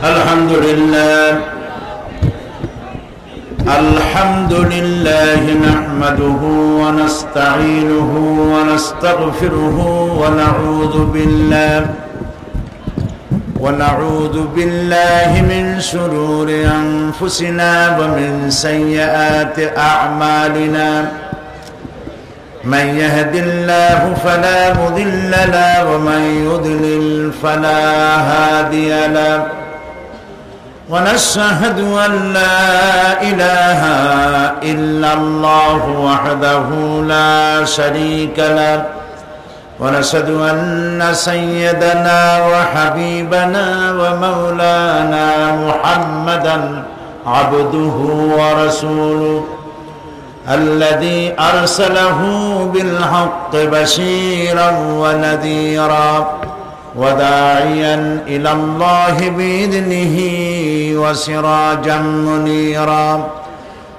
الحمد لله نحمده ونستعينه ونستغفره ونعوذ بالله من شرور أنفسنا ومن سيئات أعمالنا من يهد الله فلا مضل له ومن يضلل فلا هادي له ونشهد أن لا إله إلا الله وحده لا شريك له ونشهد أن سيدنا وحبيبنا ومولانا محمدا عبده ورسوله الذي أرسله بالحق بشيرا ونذيرا وداعيا إلى الله بإذنه وسراجا منيرا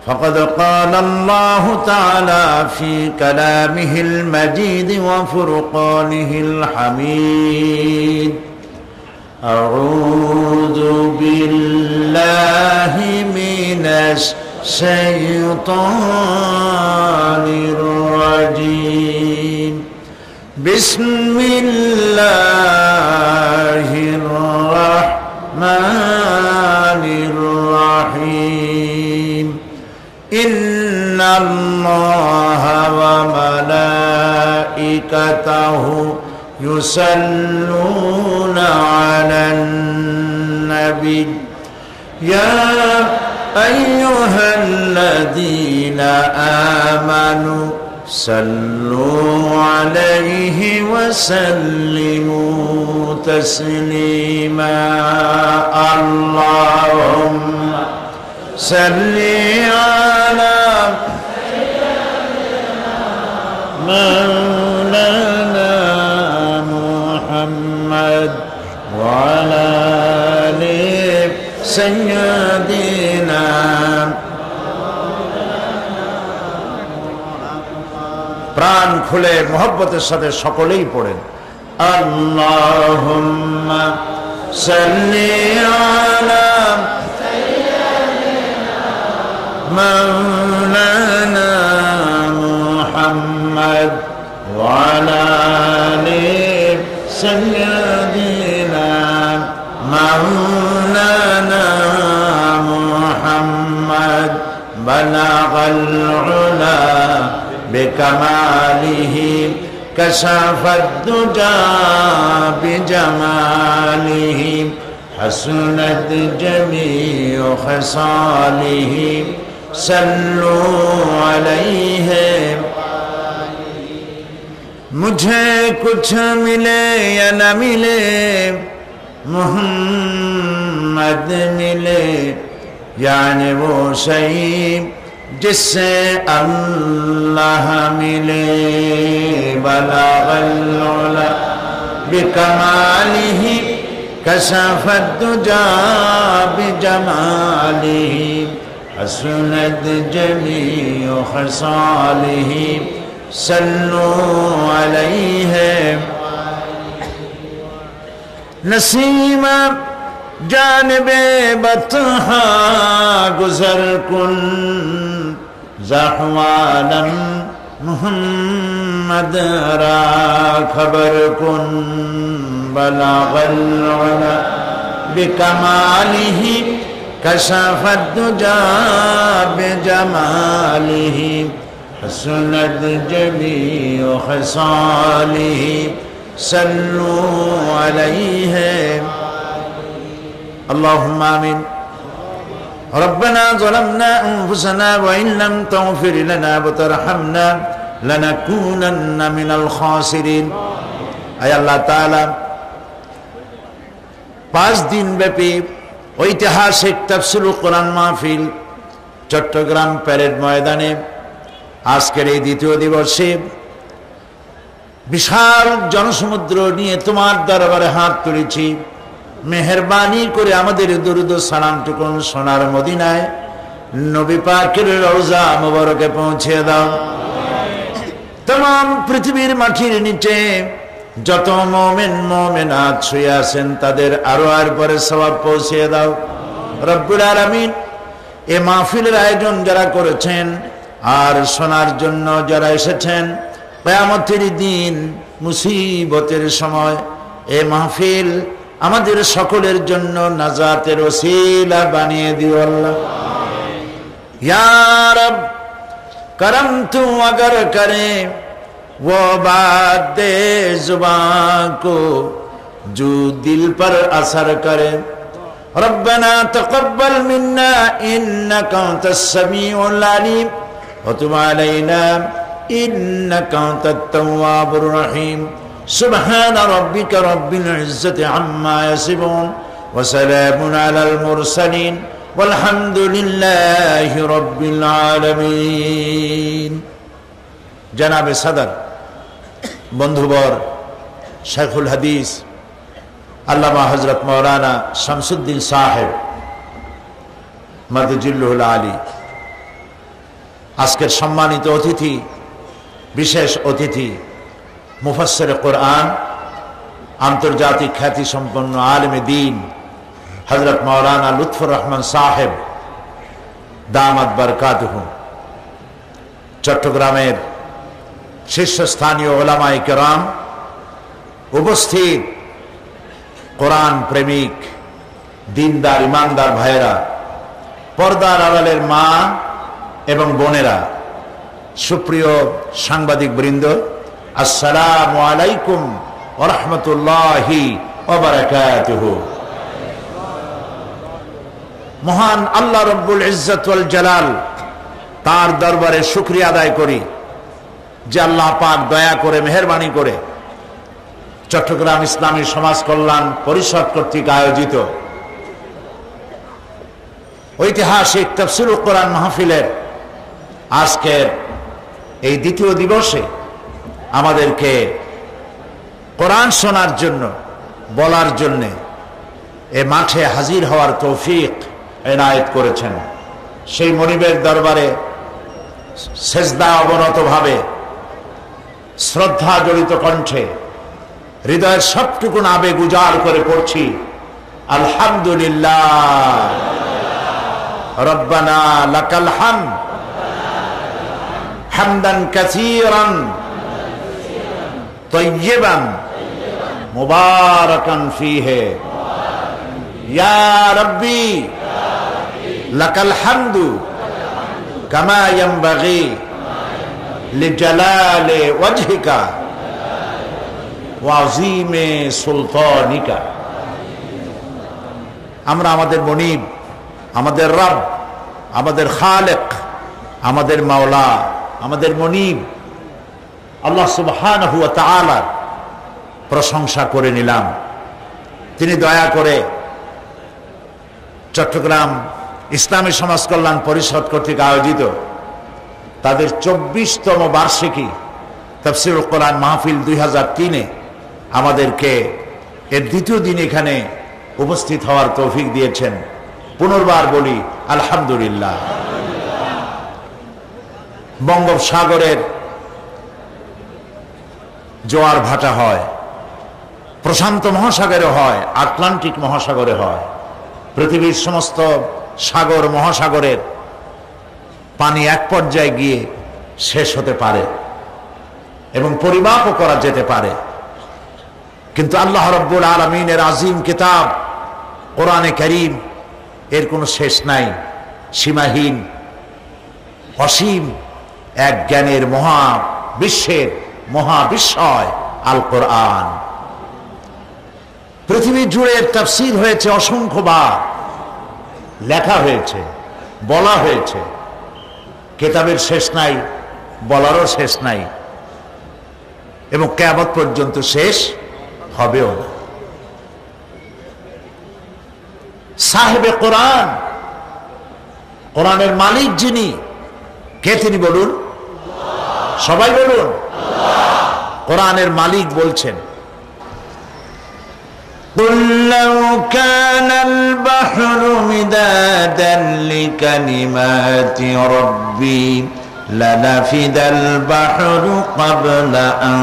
فقد قال الله تعالى في كلامه المجيد وفرقانه الحميد أعوذ بالله من الشيطان الرجيم بسم الله الرحمن الرحيم إن الله وملائكته يصلون على النبي يا أيها الذين آمنوا صلوا عليه وسلموا تسليما اللهم صل على مولانا محمد وعلى آل سيدنا প্রাণ খুলে মোহব্বতের সাথে সকলেই পড়েন আল্লাহুম্মা সাল্লি আলা مولانا محمد وعلى آل سيدنا مولانا محمد بلغ العلا بكماله كشف الدجى بجماله حسنت جميع خصاله صلوا عليه मुझे कुछ मिले या न मिले मोहम्मद मिले यानी वो सही जिससे अल्लाह मिले बलागल उला बिकमालिही कशफत दुजा बिजमालिही हसनत जमीउ खसालिही सल्लू अलैहि नसीमा जानबे बतहा गुजर कुन ज़हवालन मुहम्मद रा खबर कुन बलागल उला बिकमालिही कशफत दुजा बिजमालिही हसनत जमीउ खसालिही सल्लू अलैहि اللهم آمين ربنا ظلمنا أنفسنا وإن لم تغفر لنا وترحمنا لنكونن من الخاسرين أي الله تعالى 5 দিন ব্যাপী ঐতিহাসিক তাফসীরুল কোরআন মাহফিল চট্টগ্রাম প্যারেড ময়দানে আজকের এই দ্বিতীয় দিবসে বিশাল জনসমুদ্র নিয়ে তোমার দরবারে হাত তুলেছি মেহেরবানি করে আমাদের দরুদ ও সালামটুকুন সোনার মদিনায় নবী পাকের রওজা মুবারকে পৌঁছে দাও। तमाम पृथ्वीर माटिर नीचे যত মুমিন মুমিনাত শুয়ে আছেন তাদের আরো আর পরে সওয়াব পৌঁছে দাও রব্বুল আলামিন। এই মাহফিলের আয়োজন যারা করেছেন আর শোনার জন্য যারা এসেছেন, কিয়ামতের দিন মুসিবতের সময় এই মাহফিল আমাদের সকলের জন্য নাজাতের ওসিলা বানিয়ে দিও আল্লাহ। ইয়া রব करम तू अगर करे वो बात दे जुबान को जो दिल पर असर करे। रब्बना तक़ब्बल मिन्ना इन्नका अंतस समीउल अलीम व तुब अलैना इन्नका अंतत तव्वाबुर रहीम। सुब्हान रब्बिका रब्बिल इज्जति अम्मा यसिफून व सलामुन अलल मुरसलीन वल्हम्दुलिल्लाहि रब्बिल आलमीन। जनाब सदर बंधुवर शेखुल हदीस अल्लामा हजरत मौलाना शमसुद्दीन साहेब मदजिल्लुल आली, आजकेर सम्मानित अतिथि, विशेष अतिथि मुफस्सिर कुरआन, आंतर्जातिक ख्याति सम्पन्न आलिमे दीन हजरत मौलाना लुत्फुर रहमान साहेब दामत बरकातुहु, चट्टग्रामेर शीर्षस्थानीय उलामाए केराम, उपस्थित कुरान प्रेमिक दीनदार ईमानदार भाइरा, पर्दार आড়ালের মা এবং বোনেরা, সুপ্রিয় সাংবাদিক বৃন্দ, আসসালামু আলাইকুম ওয়া রাহমাতুল্লাহি ওয়া বারাকাতুহু। মহান আল্লাহ রব্বুল ইজ্জত ওয়াল জালাল তার দরবারে শুকরিয়া আদায় করি যে আল্লাহ পাক দয়া করে মেহেরবানি করে চট্টগ্রাম ইসলামী সমাজ কল্যাণ পরিষদ কর্তৃক আয়োজিত ঐতিহাসিক তাফসীরুল কোরআন মাহফিলের আজকের এই দ্বিতীয় দিবসে আমাদেরকে কোরআন শোনার জন্য, বলার জন্য এ মাঠে হাজির হওয়ার তৌফিক এনায়েত করেছেন। সেই মনিবের দরবারে সেজদা অবনতভাবে শ্রদ্ধা জড়িত কণ্ঠে হৃদয়ের সবটুকুন আবেগ উজাড় করে পড়ছি আলহামদুলিল্লাহ রব্বানা লাকাল হামদ হামদান কাসীরান তাইয়্যিবান মুবারাকান ফীহি ইয়া রাব্বি লাকাল হামদু কামা ইয়ানবাগি লিজালালি ওয়াজহিকা ওয়া আযীমি সুলতানিকা। আমরা আমাদের মনিব, আমাদের রব, আমাদের খালেক, আমাদের মাওলা, আমাদের মনিব আল্লাহ সুবহানাহু ওয়া তাআলার প্রশংসা করে নিলাম। তিনি দয়া করে চট্টগ্রাম ইসলামী সমাজ কল্যাণ পরিষদ কর্তৃক আয়োজিত তাদের 24তম বার্ষিকী তাফসীরুল কোরআন মাহফিল 2003-এ আমাদেরকে এর দ্বিতীয় দিন এখানে উপস্থিত হওয়ার তৌফিক দিয়েছেন। পুনর্বার বলি আলহামদুলিল্লাহ। বঙ্গোপসাগরের জোয়ার ভাটা হয়, প্রশান্ত মহাসাগরে হয়, আটলান্টিক মহাসাগরে হয়, পৃথিবীর সমস্ত সাগর মহাসাগরের পানি এক পর্যায়ে গিয়ে শেষ হতে পারে এবং পরিমাপও করা যেতে পারে, কিন্তু আল্লাহ রাব্বুল আলামিনের আযীম কিতাব কোরআনে কারীম এর কোনো শেষ নাই, সীমাহীন অসীম এক জ্ঞানের মহাবিশ্বের মহাবিস্ময় আল কোরআন। পৃথিবী জুড়ে তাফসীর হয়েছে অসংখ্যবার, লেখা হয়েছে, বলা হয়েছে, কিতাবের শেষ নাই, বলারও শেষ নাই এবং কিয়ামত পর্যন্ত শেষ হবেও না। সাহেবে কোরআন, কোরআনের মালিক যিনি, কে তিনি বলুন? সবাই বলুন। কোরআনের মালিক বলছেন, قُلْ لَوْ كَانَ الْبَحْرُ مِدَادًا لِكَلِمَاتِ رَبِّي لنفد البحر قبل أن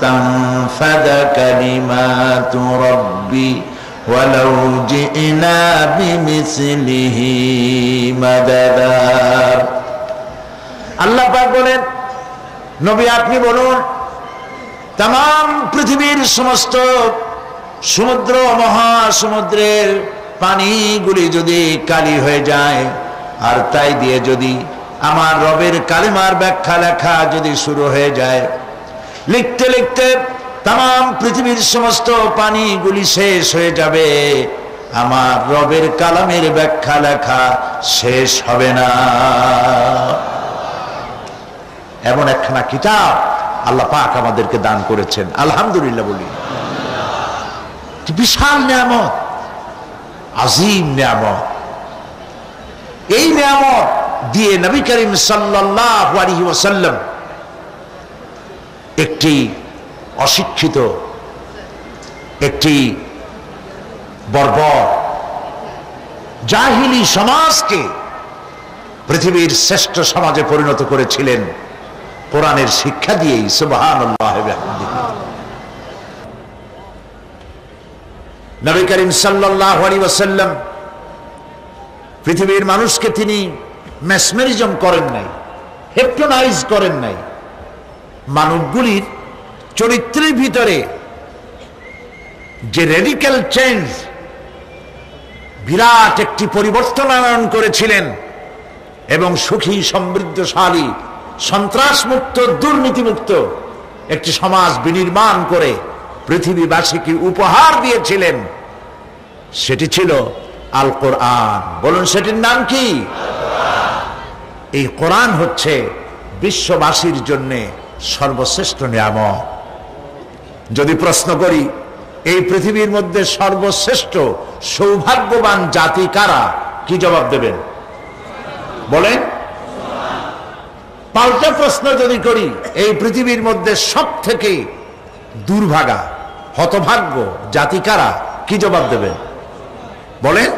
تنفد كلمات ربي ولو جئنا بمثله مددا আল্লাহ পাক বলেন, নবী আপনি বলুন, তাম পৃথিবীর সমস্ত সমুদ্র মহাসমুদ্রের পানিগুলি যদি কালি হয়ে যায়, আর তাই দিয়ে যদি আমার রবের কালিমার ব্যাখ্যা লেখা যদি শুরু হয়ে যায়, লিখতে লিখতে তাম পৃথিবীর সমস্ত পানিগুলি শেষ হয়ে যাবে, আমার রবের কালামের ব্যাখ্যা লেখা শেষ হবে না। এমন একখানা কিতাব আল্লাহ পাক আমাদেরকে দান করেছেন, আলহামদুলিল্লাহ বলি। বিশাল নিয়ামত, আজিম নিয়ামত। এই নিয়ামত দিয়ে নবী করিম সাল্লাল্লাহু আলাইহি ওয়াসাল্লাম একটি অশিক্ষিত, একটি বর্বর জাহিলি সমাজকে পৃথিবীর শ্রেষ্ঠ সমাজে পরিণত করেছিলেন কোরআনের শিক্ষা দিয়েই। সুবহানাল্লাহ। নবী করিম সাল্লাল্লাহু আলাইহি ওয়াসাল্লাম পৃথিবীর মানুষকে তিনি মেসমেরিজম করেন নাই, হিপনোটাইজ করেন নাই। মানবগুলির চরিত্রের ভিতরে যে রেডিক্যাল চেঞ্জ, বিরাট একটি পরিবর্তন আনয়ন করেছিলেন এবং সুখী, সমৃদ্ধশালী, সন্ত্রাসমুক্ত, দুর্নীতিমুক্ত একটি সমাজ বিনির্মাণ করে পৃথিবীবাসীকে উপহার দিয়েছিলেন, সেটি ছিল আল কোরআন। বলুন, সেটির নাম কি? এই কোরআন হচ্ছে বিশ্ববাসীর জন্য সর্বশ্রেষ্ঠ নিয়ামত। যদি প্রশ্ন করি এই পৃথিবীর মধ্যে সর্বশ্রেষ্ঠ সৌভাগ্যবান জাতি কারা, কি জবাব দেবেন? বলেন। পাল্টা প্রশ্ন যদি করি এই পৃথিবীর মধ্যে সব থেকে দুর্ভাগা, হতভাগ্য জাতি কারা, কি জবাব দেবেন? বলেন।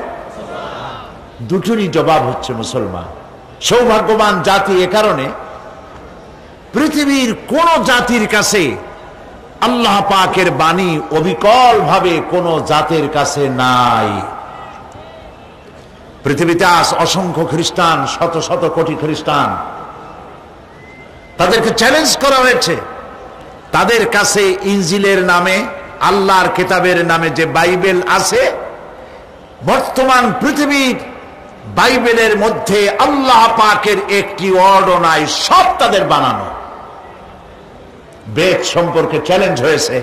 দুটোরই জবাব হচ্ছে মুসলমান। সৌভাগ্যবান জাতি এ কারণে, পৃথিবীর কোন জাতির কাছে আল্লাহ পাকের বাণী অবিকল ভাবে কোন জাতির কাছে নাই। পৃথিবীতে আজ অসংখ্য খ্রিস্টান, শত শত কোটি খ্রিস্টান, তাদেরকে চ্যালেঞ্জ করা হয়েছে। তাদের কাছে ইনজিলের নামে, আল্লাহর কিতাবের নামে যে বাইবেল আছে, বর্তমান পৃথিবীর বাইবেলের মধ্যে আল্লাহ পাকের একটি ওয়ার্ডও নাই, সব তাদের বানানো। বেদ সম্পর্কে চ্যালেঞ্জ হয়েছে,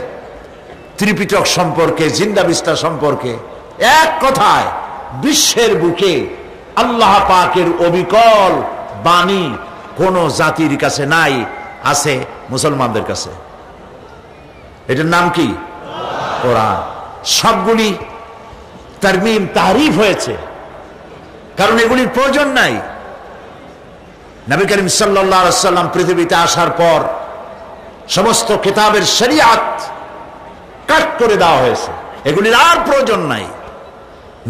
ত্রিপিটক সম্পর্কে, জিন্দাবিস্তা সম্পর্কে। এক কথায় বিশ্বের বুকে আল্লাহ পাকের অবিকল বাণী কোন জাতির কাছে নাই, আছে মুসলমানদের কাছে। এটার নাম কি? কোরআন। সবগুলি তারমিম, তাহরিফ হয়েছে, কারণ এগুলির প্রয়োজন নাই। নবী করিম সাল্লাল্লাহু আলাইহি ওয়াসাল্লাম পৃথিবীতে আসার পর সমস্ত কিতাবের শরিয়াত কাট করে দেওয়া হয়েছে, এগুলির আর প্রয়োজন নাই।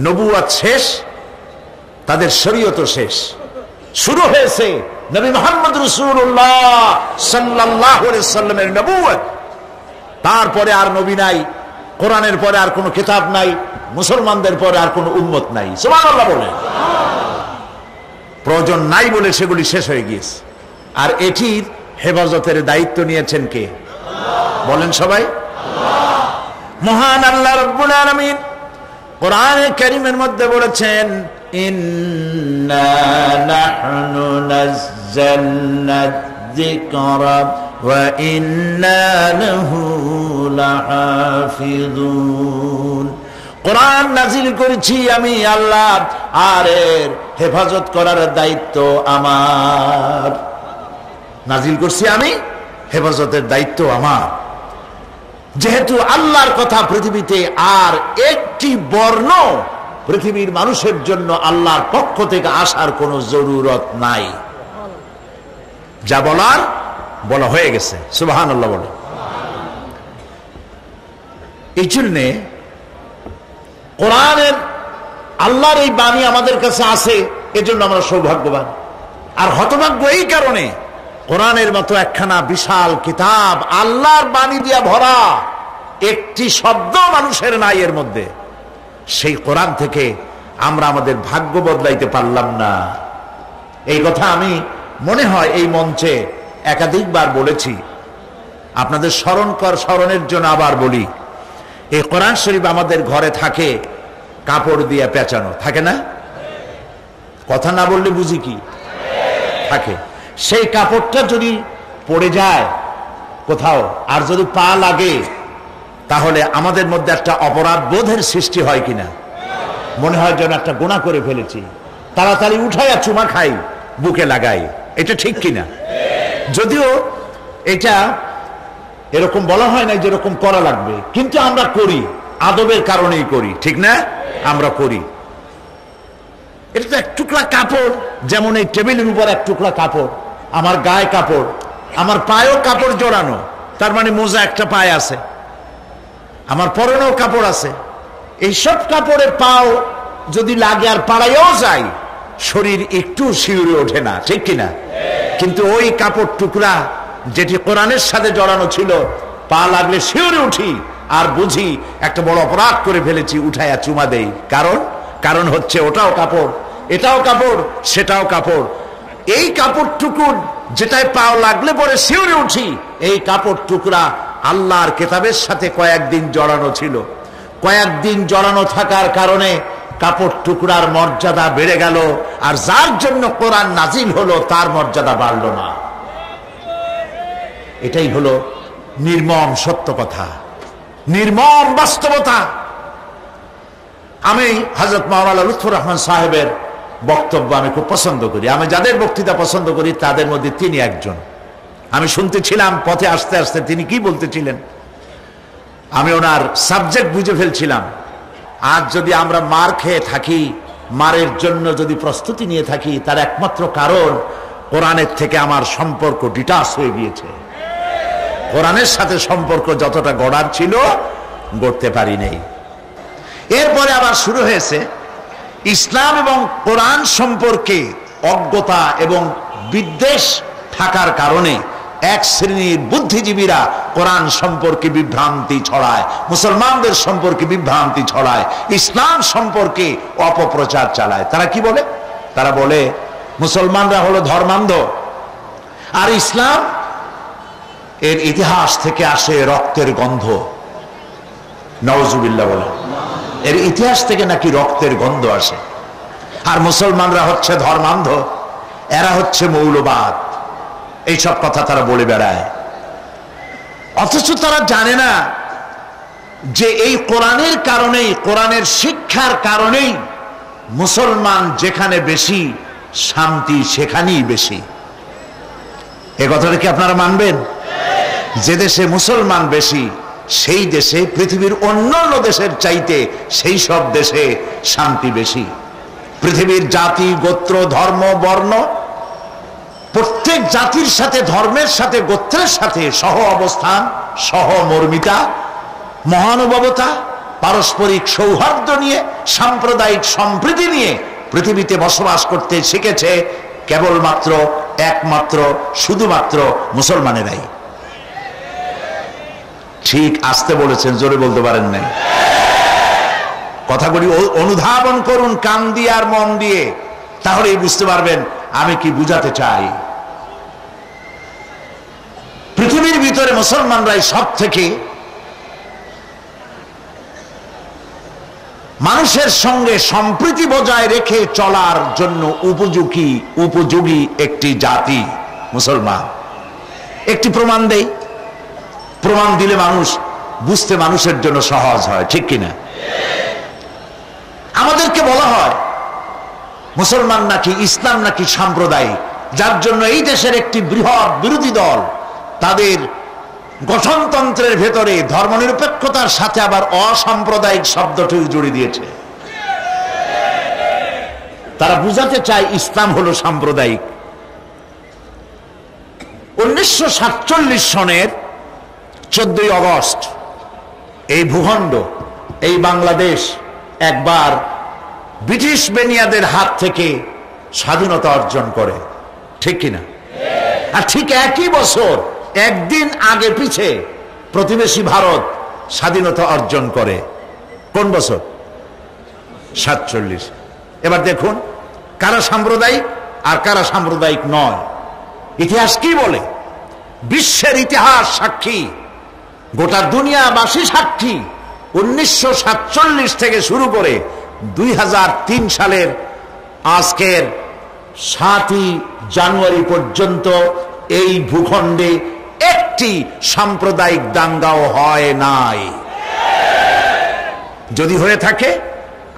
নবুয়ত শেষ, তাদের শরীয়তও শেষ। শুরু হয়েছে নবী মুহাম্মদ রাসূলুল্লাহ সাল্লাল্লাহু আলাইহি ওয়াসাল্লামের নবুয়ত। তারপরে আর নবী নাই, কোরআনের পরে আর কোনো কিতাব নাই, মুসলমানদের পরে আর কোনো উম্মত নাই। সুবহানাল্লাহ বলে। প্রয়োজন নাই বলে সেগুলি শেষ হয়ে গিয়েছে। আর এটির হেফাজতের দায়িত্ব নিয়েছেন কে? বলেন সবাই। মহান আল্লাহ রাব্বুল আলামিন কোরআনে কারীমের মধ্যে বলেছেন, ইন্না নাহনু নাযালনা যিকরা ওয়া ইন্না লাহু লাহাফিজুন। কোরআন নাজিল করেছি আমি আল্লাহ, আর এর হেফাজত করার দায়িত্ব আমার। নাজিল করছি আমি, হেফাজতের দায়িত্ব আমার। যেহেতু আল্লাহর কথা পৃথিবীতে আর একটি বর্ণ পৃথিবীর মানুষের জন্য আল্লাহর পক্ষ থেকে আসার কোনো জরুরত নাই। যা বলার বলা হয়ে গেছে। সুবহানাল্লাহ বলে। এই জন্যে কোরআনের, আল্লাহর এই বাণী আমাদের কাছে আছে, এজন্য আমরা সৌভাগ্যবান। আর হতভাগ্য এই কারণে, কোরআনের মতো একখানা বিশাল কিতাব, আল্লাহর বাণী দিয়া ভরা, একটি শব্দ মানুষের নাই এর মধ্যে। সেই কোরআন থেকে আমরা আমাদের ভাগ্য বদলাইতে পারলাম না। এই কথা আমি মনে হয় এই মঞ্চে একাধিকবার বলেছি। আপনাদের স্মরণের জন্য আবার বলি, এই কোরআন শরীফ আমাদের ঘরে থাকে কাপড় দিয়ে পেঁচানো, থাকে না? কথা না বললে বুঝি কি? থাকে। সেই কাপড়টা যদি পড়ে যায় কোথাও আর যদি পা লাগে, তাহলে আমাদের মধ্যে একটা অপরাধ বোধের সৃষ্টি হয় কিনা? মনে হয় যেন একটা গুনাহ করে ফেলেছি, তাড়াতাড়ি উঠাইয়া চুমা খাই, বুকে লাগাই। এটা ঠিক কিনা? যদিও এটা এরকম বলা হয় না যেরকম করা লাগবে, কিন্তু আমরা করি, আদবের কারণেই করি, ঠিক না? আমরা করি। এটা তো এক টুকরা কাপড়, যেমন এই টেবিলের উপর এক টুকরা কাপড়, আমার গায়ে কাপড়, আমার পায়েও কাপড় জড়ানো, তার মানে মোজা একটা পায়ে আছে, আমার পরনেও কাপড় আছে। এইসব কাপড়ে পাও যদি লাগে আর পাড়াইও যায়, শরীর একটু শিউরে ওঠে না, ঠিক কিনা? কিন্তু ওই কাপড় টুকরা যেটি কোরআনের সাথে জড়ানো ছিল, পা লাগলে শিউরে উঠি আর বুঝি একটা বড় অপরাধ করে ফেলেছি, উঠাইয়া চুমা দেই। কারণ হচ্ছে ওটাও কাপড়, এটাও কাপড়, সেটাও কাপড়। এই কাপড় টুকুর যেটায় পাও লাগলে পরে শিউরে উঠি, এই কাপড় টুকরা আল্লাহর কিতাবের সাথে কয়েকদিন জড়ানো ছিল। কয়েকদিন জড়ানো থাকার কারণে কাপড় টুকরার মর্যাদা বেড়ে গেল, আর যার জন্য কোরআন নাজিল হলো তার মর্যাদা বাড়ল না। এটাই হলো নির্মম সত্য কথা, নির্মম বাস্তবতা। আমি হযরত মাওলানা লুৎফর রহমান সাহেবের বক্তব্য আমি খুব পছন্দ করি। আমি যাদের বক্তৃতা পছন্দ করি তাদের মধ্যে তিনি একজন। আমি শুনতেছিলাম পথে আসতে আসতে তিনি কি বলতেছিলেন, আমি ওনার সাবজেক্ট বুঝে ফেলছিলাম। আজ যদি আমরা মার খেয়ে থাকি, মারের জন্য যদি প্রস্তুতি নিয়ে থাকি, তার একমাত্র কারণ কোরআনের থেকে আমার সম্পর্ক ডিটাচ হয়ে গিয়েছে। কোরআনের সাথে সম্পর্ক যতটা গড়ার ছিল গড়তে পারি নাই। এরপরে আবার শুরু হয়েছে ইসলাম এবং কোরআন সম্পর্কে অজ্ঞতা এবং বিদ্বেষ থাকার কারণে এক শ্রেণীর বুদ্ধিজীবীরা কোরআন সম্পর্কে বিভ্রান্তি ছড়ায়, মুসলমানদের সম্পর্কে বিভ্রান্তি ছড়ায়, ইসলাম সম্পর্কে অপপ্রচার চালায়। তারা কি বলে? তারা বলে মুসলমানরা হলো ধর্মান্ধ, আর ইসলাম এর ইতিহাস থেকে আসে রক্তের গন্ধ। নাউজুবিল্লাহ বলে, এর ইতিহাস থেকে নাকি রক্তের গন্ধ আসে। আর মুসলমানরা হচ্ছে ধর্মান্ধ, এরা হচ্ছে মৌলবাদ। এইসব কথা তারা বলে বেড়ায়, অথচ তারা জানে না যে এই কোরআনের কারণেই, কোরআনের শিক্ষার কারণেই মুসলমান যেখানে বেশি, শান্তি সেখানেই বেশি। এ কথাটা কি আপনারা মানবেন? যে দেশে মুসলমান বেশি, সেই দেশে পৃথিবীর অন্যান্য দেশের চাইতে সেই সব দেশে শান্তি বেশি। পৃথিবীর জাতি, গোত্র, ধর্ম, বর্ণ, প্রত্যেক জাতির সাথে, ধর্মের সাথে, গোত্রের সাথে সহ অবস্থান, সহমর্মিতা, মহানুভবতা, পারস্পরিক সৌহার্দ্য নিয়ে, সাম্প্রদায়িক সম্প্রীতি নিয়ে পৃথিবীতে বসবাস করতে শিখেছে কেবলমাত্র, একমাত্র, শুধুমাত্র মুসলমানেরাই। ঠিক আসতে বলেছেন, জোরে বলতে পারেন নাই। কথাগুলি অনুধাবন করুন কান দিয়ে আর মন দিয়ে, তাহলেই বুঝতে পারবেন আমি কি বুঝাতে চাই। পৃথিবীর ভিতরে মুসলমানরাই সব থেকে মানুষের সঙ্গে সম্প্রীতি বজায় রেখে চলার জন্য উপযোগী একটি জাতি মুসলমান। একটি প্রমাণ দেই, প্রমাণ দিলে মানুষ বুঝতে মানুষের জন্য সহজ হয়, ঠিক কিনা? আমাদেরকে বলা হয় মুসলমান নাকি, ইসলাম নাকি সাম্প্রদায়িক, যার জন্য এই দেশের একটি বৃহৎ বিরোধী দল তাদের গঠনতন্ত্রের ভেতরে ধর্মনিরপেক্ষতার সাথে আবার অসাম্প্রদায়িক শব্দটি জুড়ে দিয়েছে। তারা বুঝাতে চায় ইসলাম হলো সাম্প্রদায়িক। 1947 সনের 14ই আগস্ট এই ভূখণ্ড, এই বাংলাদেশ একবার ব্রিটিশ বেনিয়াদের হাত থেকে স্বাধীনতা অর্জন করে। ঠিক কিনা? আর ঠিক একই বছর একদিন আগে পিছে প্রতিবেশী ভারত স্বাধীনতা অর্জন করে। কোন বছর? 47। এবার দেখুন কারা সাম্প্রদায়িক আর কারা সাম্প্রদায়িক নয়। ইতিহাস কি বলে? বিশ্বের ইতিহাস সাক্ষী, গোটা দুনিয়াবাসী সাক্ষী। 1947 থেকে শুরু করে 2003 সালের আজকের 7ই জানুয়ারি পর্যন্ত এই ভূখণ্ডে একটি সাম্প্রদায়িক দাঙ্গাও হয় নাই। যদি হয়ে থাকে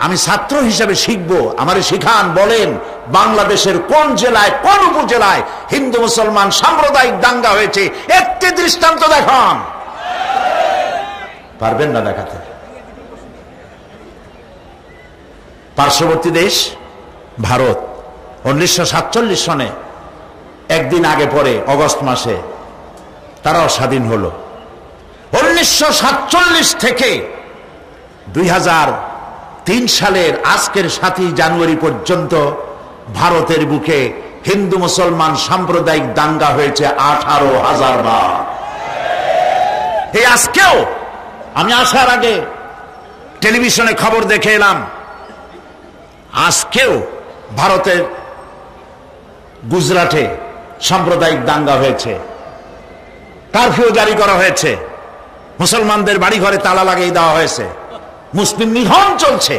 আমি ছাত্র হিসেবে শিখব। আমারে শিখান, বলেন বাংলাদেশের কোন জেলায় কোন উপজেলায় হিন্দু মুসলমান সাম্প্রদায়িক দাঙ্গা হয়েছে, একটি দৃষ্টান্ত দেখান। পারবেন না দেখাতে। পার্শ্ববর্তী দেশ ভারত 1947 সনে একদিন আগে পরে অগস্ট মাসে তারাও স্বাধীন হলো। 1947 থেকে 2003 সালের আজকের 7ই জানুয়ারি পর্যন্ত ভারতের বুকে হিন্দু মুসলমান সাম্প্রদায়িক দাঙ্গা হয়েছে 18,000 বার। এই আজকেও আমি আসার আগে টেলিভিশনে খবর দেখে এলাম, আজকেও ভারতের গুজরাটে সাম্প্রদায়িক দাঙ্গা হয়েছে, কারফিউ জারি করা হয়েছে, মুসলমানদের বাড়ি ঘরে তালা লাগিয়ে দেওয়া হয়েছে, মুসলিম নিধন চলছে।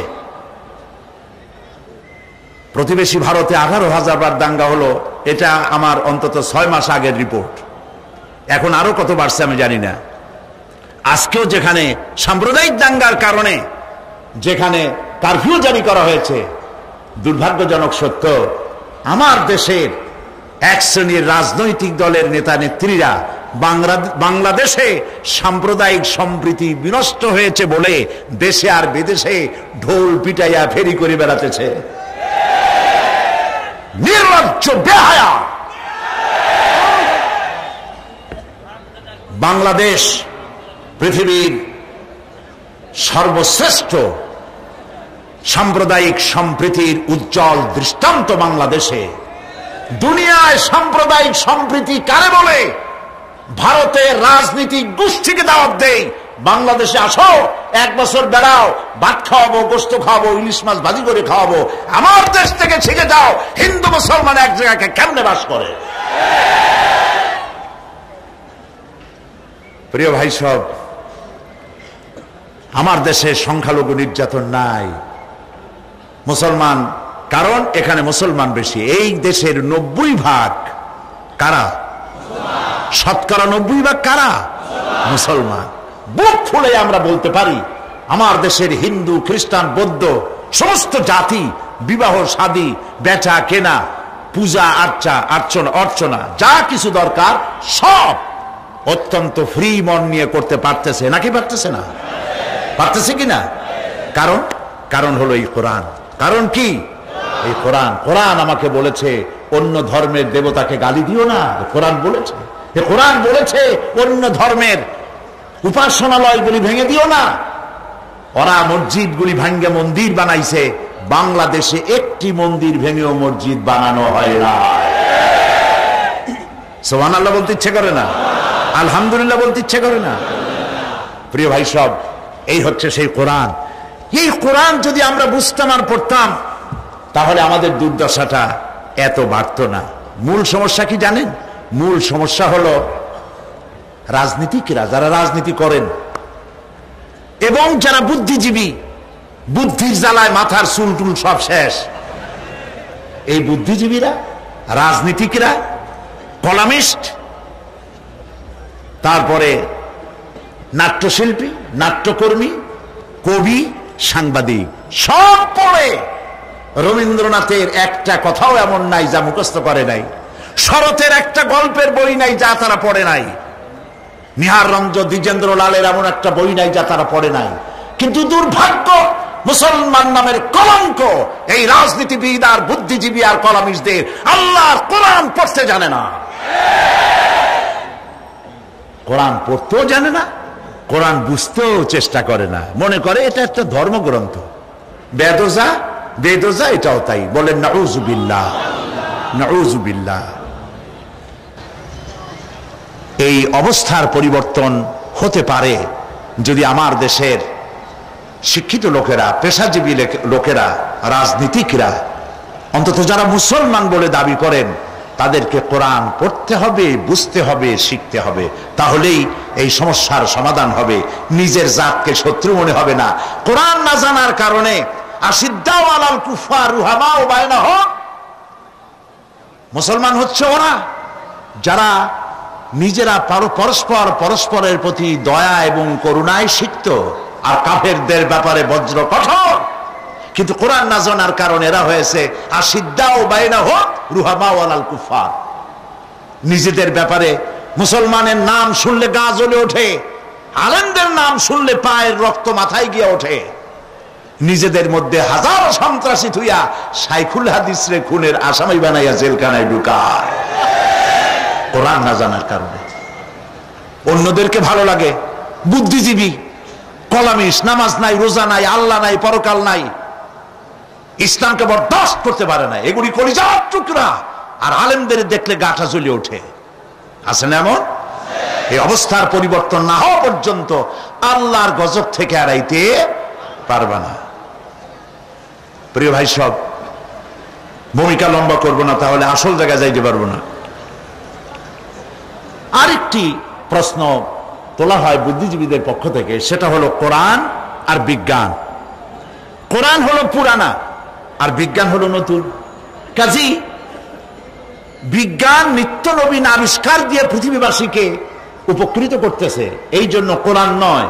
প্রতিবেশী ভারতে 18,000 বার দাঙ্গা হলো, এটা আমার অন্তত 6 মাস আগের রিপোর্ট। এখন আরো কত বাড়ছে আমি জানি না। আজকেও যেখানে সাম্প্রদায়িক দাঙ্গার কারণে যেখানে কারফিউ জারি করা হয়েছে, দুর্ভাগ্যজনক সত্য আমার দেশের এক শ্রেণীর রাজনৈতিক দলের নেতা নেত্রীরা বাংলাদেশে সাম্প্রদায়িক সম্প্রীতি বিনষ্ট হয়েছে বলে দেশে আর বিদেশে ঢোল পিটাইয়া ফেরি করে বেড়াতেছে। নির্লজ্জ বেহায়া। বাংলাদেশ পৃথিবীর সর্বশ্রেষ্ঠ সাম্প্রদায়িক সম্প্রীতির উজ্জ্বল দৃষ্টান্ত। বাংলাদেশে দুনিয়ায় সাম্প্রদায়িক সম্প্রীতি কারে বলে? ভারতের রাজনীতিক গোষ্ঠীকে দাওয়াত দেই, বাংলাদেশে আসো, 1 বছর বেড়াও, ভাত খাওয়াবো, গোস্ত খাওয়াবো, ইলিশ মাছ ভাজি করে খাওয়াবো। আমার দেশ থেকে শিখে যাও হিন্দু মুসলমান এক জায়গায় কেমনে বাস করে। প্রিয় ভাই সব, আমার দেশে সংখ্যালঘু নির্যাতন নাই, মুসলমান, কারণ এখানে মুসলমান বেশি। এই দেশের 90% কারা? শতকরা 90% কারা? মুসলমান। বুক ফুলে আমরা বলতে পারি আমার দেশের হিন্দু, খ্রিস্টান, বৌদ্ধ সমস্ত জাতি বিবাহ শাদী, বেচা কেনা, পূজা অর্চনা যা কিছু দরকার সব অত্যন্ত ফ্রি মন নিয়ে করতে পারতেছে নাকি পারতেছে না? পারতেছে কিনা? কারণ হলো এই কোরআন। কারণ কি? এই কোরআন। কোরআন আমাকে বলেছে অন্য ধর্মের দেবতাকে গালি দিও না। কোরআন বলেছে, কোরআন বলেছে অন্য ধর্মের উপাসনালয়গুলি ভেঙে দিও না। ওরা মসজিদগুলি ভাঙ্গে মন্দির বানাইছে, বাংলাদেশে একটি মন্দির ভেঙেও মসজিদ বানানো হয় না। সুবহানাল্লাহ বলতে ইচ্ছে করে না? আলহামদুলিল্লাহ বলতে ইচ্ছে করে না? প্রিয় ভাই সব, এই হচ্ছে সেই কোরআন। এই কোরআন যদি আমরা বুঝতাম আর পড়তাম তাহলে আমাদের দুর্দশাটা এত বাড়তো না। মূল সমস্যা কি জানেন? মূল সমস্যা হলো রাজনীতিকরা, যারা রাজনীতি করেন এবং যারা বুদ্ধিজীবী, বুদ্ধির জ্বালায় মাথার চুল টুল সব শেষ। এই বুদ্ধিজীবীরা, রাজনীতিকরা, কলামিস্ট, তারপরে নাট্যশিল্পী, নাট্যকর্মী, কবি, সাংবাদিক সব পড়ে। রবীন্দ্রনাথের একটা কথাও এমন নাই যা মুখস্থ করে নাই, শরতের একটা গল্পের বই নাই যা তারা পড়ে নাই, নিহার রঞ্জন দ্বিজেন্দ্র লালের এমন একটা বই নাই যা তারা পড়ে নাই। কিন্তু দুর্ভাগ্য, মুসলমান নামের কলঙ্ক এই রাজনীতিবিদ আর বুদ্ধিজীবী আর কলামিস্টদের আল্লাহর কোরআন পড়তে জানে না। কোরআন পড়তেও জানে না, কোরআন বুঝতেও চেষ্টা করে না, মনে করে এটা একটা ধর্মগ্রন্থ। বেদোজা এটাও তাই। বলেন নাউজুবিল্লাহ, নাউজুবিল্লাহ। এই অবস্থার পরিবর্তন হতে পারে যদি আমার দেশের শিক্ষিত লোকেরা, পেশাজীবী লোকেরা, রাজনীতিকরা, অন্তত যারা মুসলমান বলে দাবি করেন, তাদেরকে কোরআন পড়তে হবে, বুঝতে হবে, শিখতে হবে। তাহলেই এই সমস্যার সমাধান হবে। নিজের জাতকে শত্রু মনে হবে না। কোরআন না জানার কারণে আশিদ্দাউ আলাল কুফার রুহামাউ বাইনাহুম, মুসলমান হচ্ছে ওরা যারা নিজেরা পরস্পরের প্রতি দয়া এবং করুণায় শিখত, আর কাফেরদের ব্যাপারে বজ্র কঠোর। কিন্তু কোরআন না জানার কারণে এরা হয়েছে আশিদ্দাউ বাইনাহুম রুহামাউ আলাল কুফার। নিজেদের ব্যাপারে মুসলমানের নাম শুনলে গা জ্বলে ওঠে, আলেমদের নাম শুনলে পায়ের রক্ত মাথায় গিয়ে ওঠে। নিজেদের মধ্যে হাজারো সন্ত্রাসী থুইয়া শাইখুল হাদিসরে খুনের আসামি বানাইয়া জেলখানায় ঢুকায়, কোরআন না জানার কারণে। অন্যদেরকে ভালো লাগে, বুদ্ধিজীবী, কলামিস্ট, নামাজ নাই, রোজা নাই, আল্লাহ নাই, পরকাল নাই, ইসলামকে বরদাস্ত করতে পারে না, এগুলি কলিজার টুকরা। আর আলেমদের দেখলে গাটা জ্বলে ওঠে। আছে না এমন? এই অবস্থার পরিবর্তন না হওয়া পর্যন্ত আল্লাহর গজব থেকে এড়াইতে পারবে না। প্রিয় ভাই সব, ভূমিকা লম্বা করবো না, তাহলে আসল জায়গায় যাইতে পারবো না। আরেকটি প্রশ্ন তোলা হয় বুদ্ধিজীবীদের পক্ষ থেকে, সেটা হলো কোরআন আর বিজ্ঞান। কোরআন হলো পুরানা আর বিজ্ঞান হলো নতুন। কাজী বিজ্ঞান নিত্য নবীন আবিষ্কার দিয়ে পৃথিবীবাসীকে উপকৃত করতেছে, এই জন্য কোরআন নয়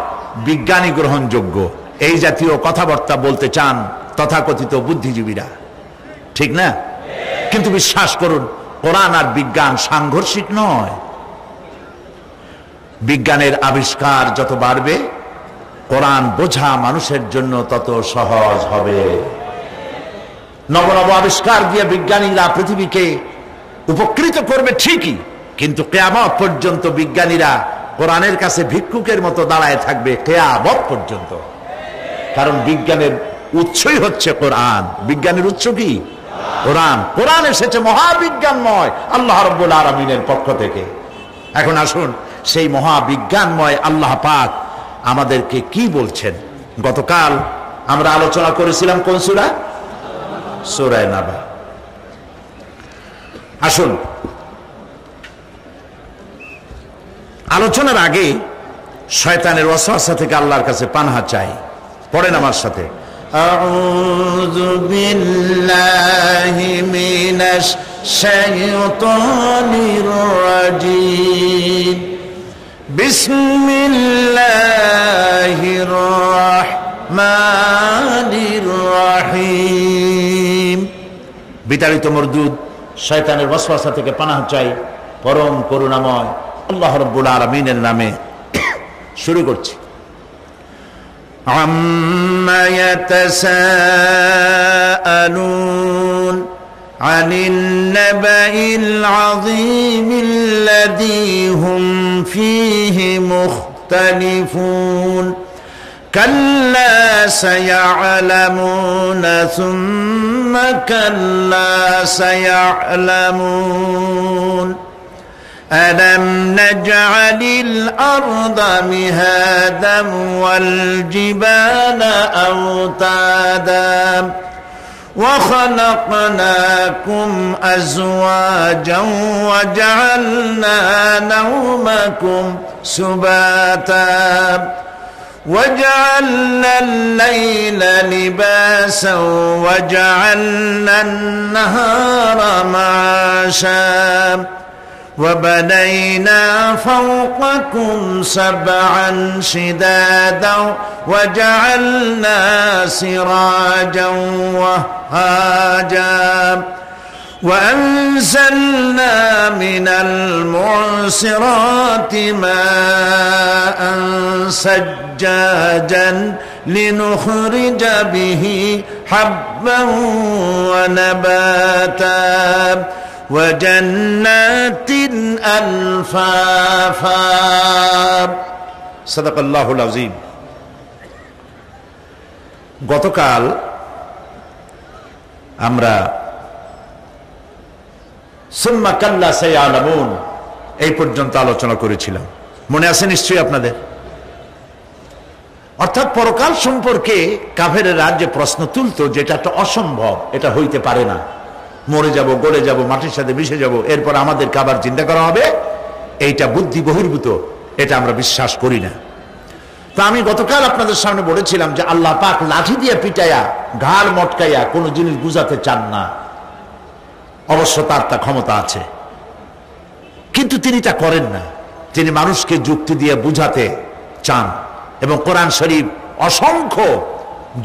বিজ্ঞানী গ্রহণযোগ্য, এই জাতীয় কথাবার্তা বলতে চান তথাকথিত বুদ্ধিজীবীরা, ঠিক না? কিন্তু বিশ্বাস করুন, কোরআন আর বিজ্ঞান সাংঘর্ষিক নয়। বিজ্ঞানের আবিষ্কার যত বাড়বে, কোরআন বোঝা মানুষের জন্য তত সহজ হবে। নব নব আবিষ্কার দিয়ে বিজ্ঞানীরা পৃথিবীকে উপকৃত করবে ঠিকই, কিন্তু কিয়ামত পর্যন্ত বিজ্ঞানীরা কোরআনের কাছে ভিক্ষুকের মতো দাঁড়ায় থাকবে কিয়ামত পর্যন্ত। কারণ বিজ্ঞানের উৎসই হচ্ছে কোরআন। বিজ্ঞানের উৎস কি? কোরআন। কোরআন এসেছে মহাবিজ্ঞানময় আল্লাহ রাব্বুল আলামিনের পক্ষ থেকে। এখন আসুন, সেই মহাবিজ্ঞানময় আল্লাহ পাক আমাদেরকে কি বলছেন। গতকাল আমরা আলোচনা করেছিলাম কোন সূরা? সূরা নাবা। আসুন, আলোচনার আগে শয়তানের ওয়াসওয়াসা থেকে আল্লাহর কাছে পানাহ চাই। পড়েন আমার সাথে, আউযু বিল্লাহি মিনাশ শাইতানির রাজীম, বিসমিল্লাহির রাহমানির রাহিম। বিতাড়িত মরদুদ শয়তানের ওয়াসওয়াসা থেকে পানাহ চাই পরম করুণাময় আল্লাহ রাব্বুল আলামিনের নামে। শুরু করছি। আম্মা ইয়াতাসাআলুন আনিন নাবাইল আযীমিল্লাযী হুম ফীহি মুখতালিফুন কাল্লা সায়া'লামুনা সুম্মা কাল্লা সায়া'লামুন ألم نجعل الأرض مهادا والجبال أوتادا وخلقناكم أزواجا وجعلنا نومكم سباتا وجعلنا الليل لباسا وجعلنا النهار معاشا وبنينا فوقكم سبعا شدادا وجعلنا سراجا وهاجا وأنزلنا من المعصرات ماء سجاجا لنخرج به حبا ونباتا وجنات ألفافا صدق الله العظيم। গতকাল আমরা সুম্মা কাল্লা সায়া'লামুন এই পর্যন্ত আলোচনা করেছিলাম, মনে আছে নিশ্চয়ই আপনাদের। অর্থাৎ পরকাল সম্পর্কে কাফেরেরা যে প্রশ্ন তুলতো, যেটা একটা অসম্ভব, এটা হইতে পারে না, মরে যাব, গলে যাব, মাটির সাথে মিশে যাব, এরপর আমাদেরকে আবার চিন্তা করা হবে, এইটা বুদ্ধি বহির্ভূত, এটা আমরা বিশ্বাস করি না। তা আমি গতকাল আপনাদের সামনে বলেছিলাম যে আল্লাহ পাক লাঠি দিয়ে পিটাইয়া, ঘাড় মটকাইয়া কোনো জিনিস বুঝাতে চান না। অবশ্য তার তা ক্ষমতা আছে, কিন্তু তিনি তা করেন না। তিনি মানুষকে যুক্তি দিয়ে বুঝাতে চান, এবং কোরআন শরীফ অসংখ্য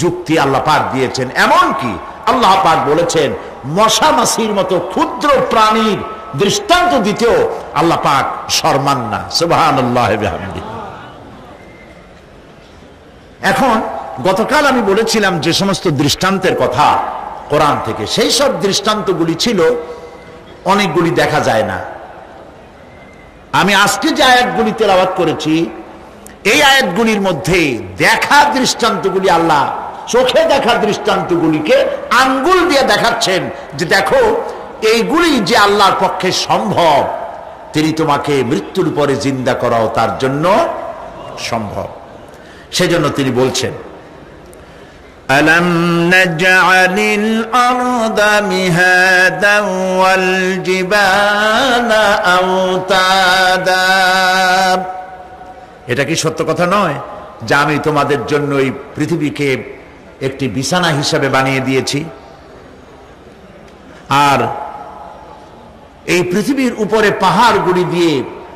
যুক্তি আল্লাহ পাক দিয়েছেন। এমনকি আল্লাহ পাক বলেছেন মশা মাছির মতো ক্ষুদ্র প্রাণীর দৃষ্টান্ত দিতেও আল্লাহ পাক শরমান না। সুবহানাল্লাহ ওয়া বিহামদিহি। এখন গতকাল আমি বলেছিলাম যে সমস্ত দৃষ্টান্তের কথা কোরআন থেকে, সেই সব দৃষ্টান্তগুলি ছিল অনেকগুলি দেখা যায় না। আমি আজকে যে আয়াতগুলি তেলাওয়াত করেছি, এই আয়াতগুলির মধ্যে দেখা দৃষ্টান্তগুলি, আল্লাহ চোখে দেখা দৃষ্টান্তগুলিকে আঙ্গুল দিয়ে দেখাচ্ছেন যে দেখো, এইগুলি যে আল্লাহর পক্ষে সম্ভব, তিনি তোমাকে মৃত্যুর পরে জিন্দা করাও তার জন্য সম্ভব। সেজন্য তিনি বলছেন আলাম নাজআলিল আরদা মিহাদান ওয়াল জিবালা আওতাদা। এটা কি সত্য কথা নয় যে আমি তোমাদের জন্য এই পৃথিবীকে একটি বিছানা হিসাবে বানিয়ে দিয়েছি, আর এই পৃথিবীর উপরে পাহাড়গুলি দিয়ে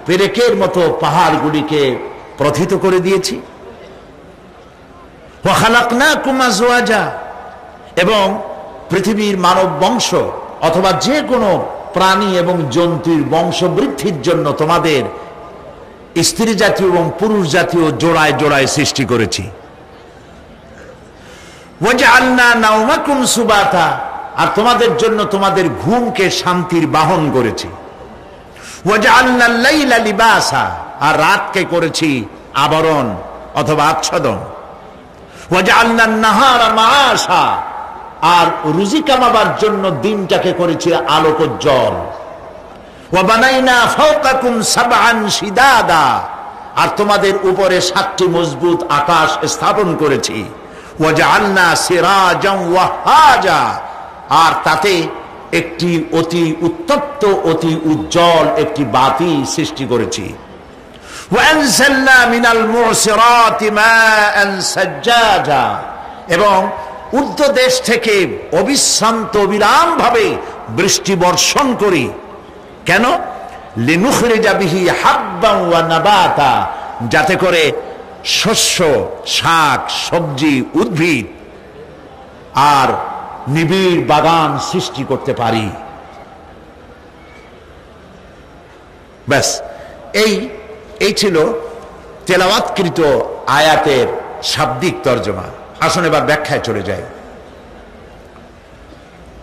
পেরেকের মতো পাহাড়গুলিকে প্রথিত করে দিয়েছি। ওয়া খালাকনাকুম আজওয়াজা, এবং পৃথিবীর মানব বংশ অথবা যে কোনো প্রাণী এবং জন্তুর বংশ বৃদ্ধির জন্য তোমাদের স্ত্রী জাতীয় এবং পুরুষ জাতীয় জোড়ায় জোড়ায় সৃষ্টি করেছি। ওয়াজআলনা নাওমাকুম সুবাতা, আর তোমাদের জন্য তোমাদের ঘুমকে শান্তির বাহন করেছি। ওয়াজআলনা লাইলা লিবাসা, আর রাতকে করেছি আবরণ অথবা আচ্ছাদন। ওয়াজআলনা নাহারা মাআশা, আর রুজি কামাবার জন্য দিনটাকে করেছি আলোকোজ্জ্বল। ওয়া বানাইনা ফাওকাকুম সাবআন শিদাদা, আর তোমাদের উপরে 7টি মজবুত আকাশ স্থাপন করেছি। ওয়াজআলনা সিরাজান ওয়াহাজা, আর তাতে একটি অতি উত্তপ্ত, অতি উজ্জ্বল একটি বাতি সৃষ্টি করেছি। ওয়ানজালনা মিনাল মুসিরাতি মাআন সাজ্জাজা, এবং ঊর্ধ্ব দেশ থেকে অবিশ্রান্ত অবিরাম ভাবে বৃষ্টি বর্ষণ করি। কেন? লিনুখরিজা বিহি হাব্বান ওয়া নাবাতা, যাতে করে শস্য, শাক, সবজি, উদ্ভিদ আর নিবিড় বাগান সৃষ্টি করতে পারি। ব্যাস, এই ছিল তেলাওয়াতকৃত আয়াতের শাব্দিক তর্জমা। আসুন এবার ব্যাখ্যায় চলে যাই।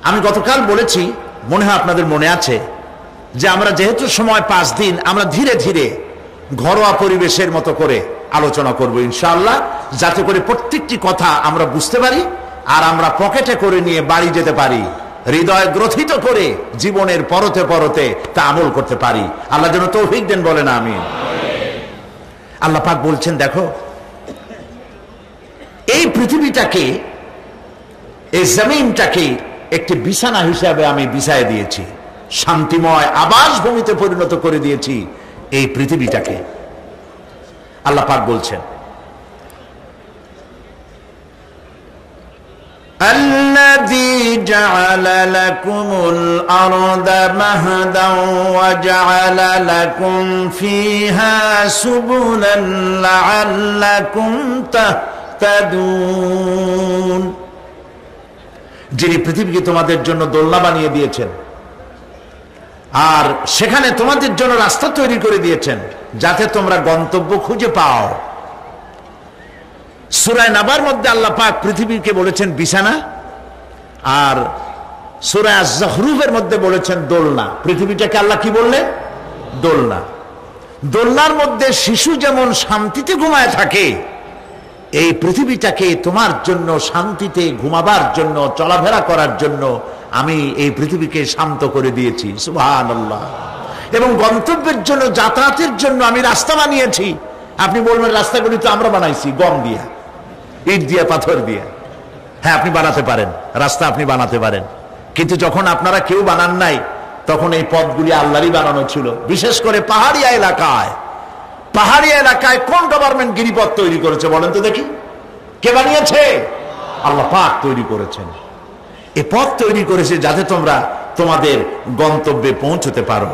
আমি গতকাল বলেছি, মনে হয় আপনাদের মনে আছে, যে আমরা যেহেতু সময় 5 দিন, আমরা ধীরে ধীরে ঘরোয়া পরিবেশের মতো করে আলোচনা করব ইনশাআল্লাহ, যাতে করে প্রত্যেকটি কথা আমরা বুঝতে পারি আর আমরা পকেটে করে নিয়ে বাড়ি যেতে পারি, হৃদয় গ্রথিত করে জীবনের পরতে পরতে তা আমল করতে পারি। আল্লাহ যেন তৌফিক দেন, বলেন আমিন। আল্লাহ পাক বলছেন, দেখো এই পৃথিবীটাকে, এই জমিনটাকে একটি বিছানা হিসাবে আমি বিছায় দিয়েছি, শান্তিময় আবাস ভূমিতে পরিণত করে দিয়েছি এই পৃথিবীটাকে। আল্লাহ পাক বলছেন الذي جعل لكم الأرض مهدا وجعل لكم فيها سبلا لعلكم تهتدون। যিনি পৃথিবীকে তোমাদের জন্য দোলনা বানিয়ে দিয়েছেন আর সেখানে তোমাদের জন্য রাস্তা তৈরি করে দিয়েছেন যাতে তোমরা গন্তব্য খুঁজে পাও। সূরা নাবার মধ্যে আল্লাহ পাক পৃথিবীকে বলেছেন বিছানা, আর সূরা আয-যুখরুফের মধ্যে বলেছেন দোলনা। পৃথিবীটাকে আল্লাহ কি বললেন? দোলনা। দোলনার মধ্যে শিশু যেমন শান্তিতে ঘুমায় থাকে, এই পৃথিবীটাকে তোমার জন্য শান্তিতে ঘুমাবার জন্য, চলাফেরা করার জন্য আমি এই পৃথিবীকে শান্ত করে দিয়েছি। সুবহানাল্লাহ। এবং গন্তব্যের জন্য, যাতায়াতের জন্য আমি রাস্তা বানিয়েছি। আপনি বলবেন রাস্তাগুলি তো আমরা বানাইছি গম দিয়া, ইট দিয়া, পাথর দিয়া। হ্যাঁ, আপনি বানাতে পারেন, রাস্তা আপনি বানাতে পারেন, কিন্তু যখন আপনারা কেউ বানান নাই তখন এই পথগুলি আল্লাহরই বানানো ছিল। বিশেষ করে পাহাড়িয়া এলাকায় কোন গভর্নমেন্ট গিরিপথ তৈরি করেছে বলেন তো দেখি? কে বানিয়েছে? আল্লাহ পাক তৈরি করেছেন। এই পথ তৈরি করেছে যাতে তোমরা তোমাদের গন্তব্যে পৌঁছতে পারো।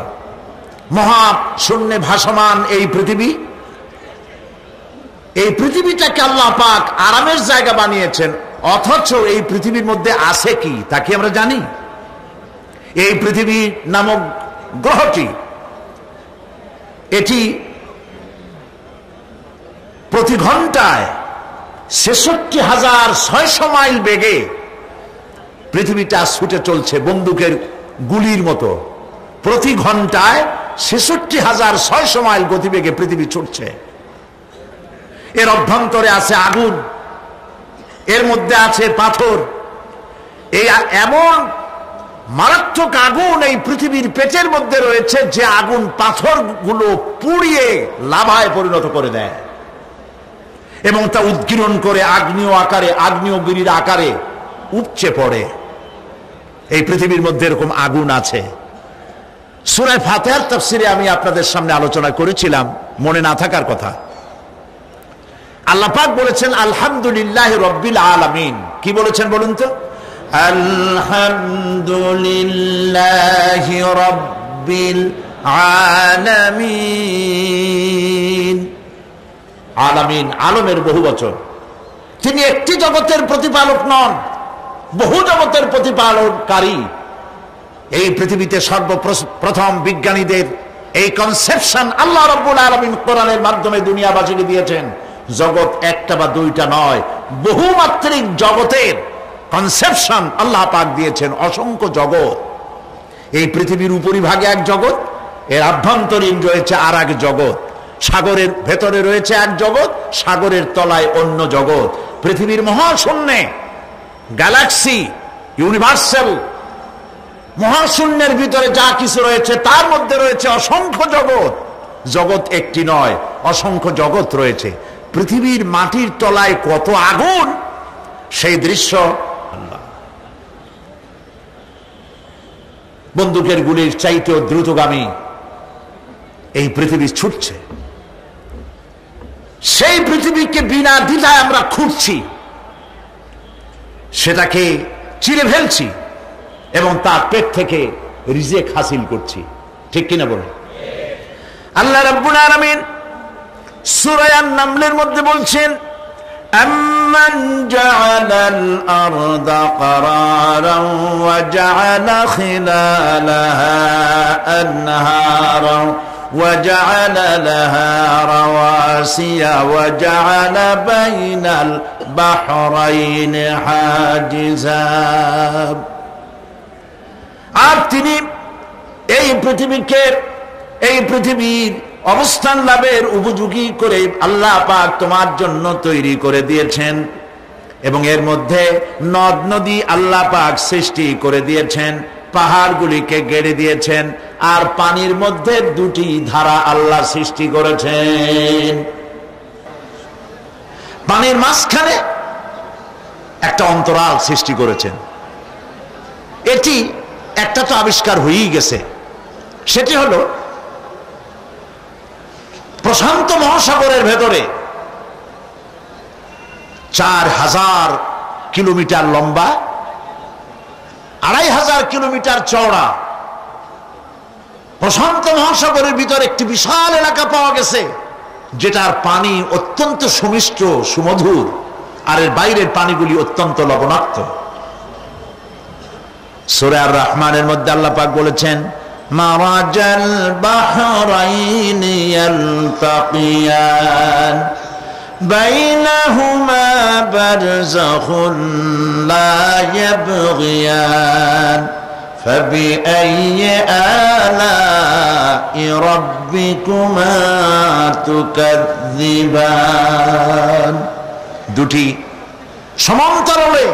মহা শূন্যে ভাসমান এই পৃথিবীটাকে আল্লাহ পাক আরামের জায়গা বানিয়েছেন, অথচ এই পৃথিবীর মধ্যে আছে কি তা কি আমরা জানি? এই পৃথিবী নামক গ্রহটি, এটি প্রতি ঘন্টায় ৬৬,৬০০ মাইল বেগে পৃথিবীটা ছুটে চলছে বন্দুকের গুলির মতো। প্রতি ঘন্টায় ৬৬,৬০০ মাইল গতিবেগে পৃথিবী ছুটছে। এর অভ্যন্তরে আছে আগুন, এর মধ্যে আছে পাথর। এই এমন মারাত্মক আগুন এই পৃথিবীর পেটের মধ্যে রয়েছে যে আগুন পাথরগুলো পুড়িয়ে লাভায় পরিণত করে দেয় এবং তা উদ্গীরণ করে আগ্নেয়গিরির আকারে উপচে পড়ে। এই পৃথিবীর মধ্যে এরকম আগুন আছে। সূরা ফাতিহার তাফসিরে আমি আপনাদের সামনে আলোচনা করেছিলাম, মনে না থাকার কথা। আল্লাহ পাক বলেছেন আলহামদুলিল্লাহি রাব্বিল আলামিন। কি বলেছেন বলুন তো? আলহামদুলিল্লাহি রাব্বিল আলামিন। আলামিন, আলমের বহুবচন। তিনি একটি জগতের প্রতিপালক নন, বহু জগতের প্রতিপালনকারী। এই পৃথিবীতে সর্বপ্রথম বিজ্ঞানীদের এই কনসেপশন আল্লাহ রাব্বুল আলামিন কোরআনের মাধ্যমে দুনিয়াবাসীকে দিয়েছেন। জগৎ একটা বা দুইটা নয়, বহুমাত্রিক জগতের কনসেপশন আল্লাহ পাক দিয়েছেন, অসংখ্য জগৎ। এই পৃথিবীর উপরিভাগে এক জগৎ, এর আভ্যন্তরীণ রয়েছে আর এক জগৎ। সাগরের ভেতরে রয়েছে এক জগৎ, সাগরের তলায় অন্য জগৎ। পৃথিবীর মহাশূন্যে, গ্যালাক্সি, ইউনিভার্সাল মহাশূন্যের ভিতরে যা কিছু রয়েছে তার মধ্যে রয়েছে অসংখ্য জগৎ। জগৎ একটি নয়, অসংখ্য জগৎ রয়েছে। পৃথিবীর মাটির তলায় কত আগুন, সেই দৃশ্য বন্দুকের গুলির চাইতেও দ্রুতগামী এই পৃথিবী ছুটছে। সেই পৃথিবীকে বিনা দ্বিধায় আমরা খুঁজছি, সেটাকে চিরে ফেলছি এবং তার পেট থেকে রিজেক হাসিল করছি। ঠিক কিনা বলুন? আল্লাহ রাব্বুল আলামিন সূরা আন-নামলের মধ্যে বলছেন আম্মান জাআলাল আরদা ক্বারারান ওয়া জাআলা খিলালাহা আনহারা ওয়া জাআলা লাহা রাওয়াসিয়া ওয়া জাআলা বাইনাল বাহরাইনি হাজিজা। আর তিনি এই পৃথিবীর অবস্থান লাভের উপযোগী করে আল্লাহ পাক তোমার জন্য তৈরি করে দিয়েছেন এবং এর মধ্যে নদ নদী আল্লাহ পাক সৃষ্টি করে দিয়েছেন, পাহাড়গুলিকে গেড়ে দিয়েছেন, আর পানির মধ্যে দুটি ধারা আল্লাহ সৃষ্টি করেছেন। পানির মাঝখানে একটা অন্তরাল সৃষ্টি করেছেন। এটি একটা তো আবিষ্কার হয়েই গেছে, সেটি হলো প্রশান্ত মহাসাগরের ভেতরে 4000 কিলোমিটার লম্বা, 2500 কিলোমিটার চওড়া প্রশান্ত মহাসাগরের ভিতরে একটি বিশাল এলাকা পাওয়া গেছে, যেটার পানি অত্যন্ত সুমিষ্ট সুমধুর, আর এর বাইরের পানিগুলি অত্যন্ত লবণাক্ত। সূরা আর রহমানের মধ্যে আল্লাহ পাক বলেছেন মারাজাল বাহরাইনি ইয়ালতাকিয়ান বাইনাহুমা বারযাখুন লা ইয়াবগিয়ান ফাবিআইয়ি আলাই রাব্বিকুমা তুকাযযিবান। দুটি সমান্তরালে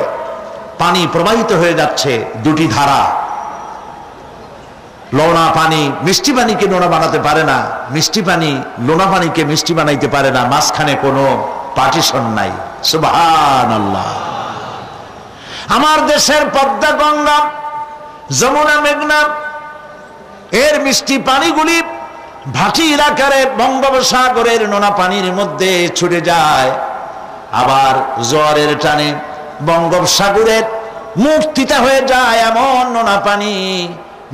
পানি প্রবাহিত হয়ে যাচ্ছে, দুটি ধারা লোনা পানি মিষ্টি পানিকে নোনা বানাতে পারে না, মিষ্টি পানি লোনা পানিকে মিষ্টি বানাইতে পারে না, মাঝখানে কোনো পার্টিশন নাই। সুবহানাল্লাহ। আমার দেশের পদ্মা, গঙ্গা, যমুনা, মেঘনা এর মিষ্টি পানিগুলি ভাটি এলাকারে বঙ্গোপসাগরের নোনা পানির মধ্যে ছুটে যায়, আবার জোয়ারের টানে বঙ্গোপসাগরের মুখ তিতা হয়ে যায়। এমন নোনা পানি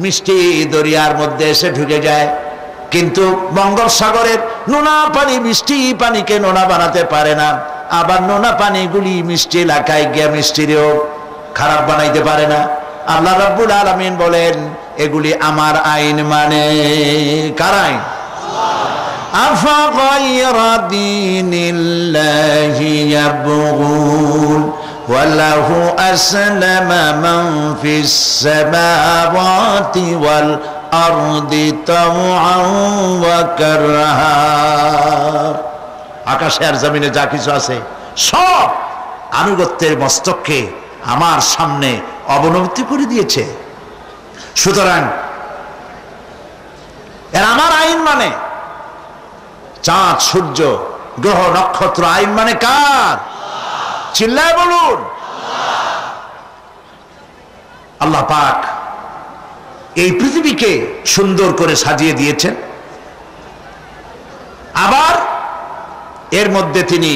মিষ্টি দরিয়ার মধ্যে এসে ঢুকে যায়, কিন্তু বঙ্গোপসাগরের নোনা পানি মিষ্টি পানিকে নোনা বানাতে পারে না। আবার নোনা পানিগুলি মিষ্টি এলাকায় গিয়ে মিষ্টিরেও খারাপ বানাইতে পারে না। আল্লাহ রাব্বুল আলামিন বলেন, এগুলি আমার আইন। মানে কার আইন? আফা গায়রা দীনিল্লাহি ইয়াবগুন ওয়ালাহু আসলামা মান ফিস সামাওয়াতি ওয়াল আরদি তাওআন ওয়া কারহা। আকাশে আর জমিনে যা কিছু আছে সব আনুগত্যের মস্তককে আমার সামনে অবনতি করে দিয়েছে। সুতরাং এর আমার আইন মানে চাঁদ, সূর্য, গ্রহ, নক্ষত্র আইন মানে কার? চিল্লায় বলুন। আল্লাহ পাক এই পৃথিবীকে সুন্দর করে সাজিয়ে দিয়েছেন, আবার এর মধ্যে তিনি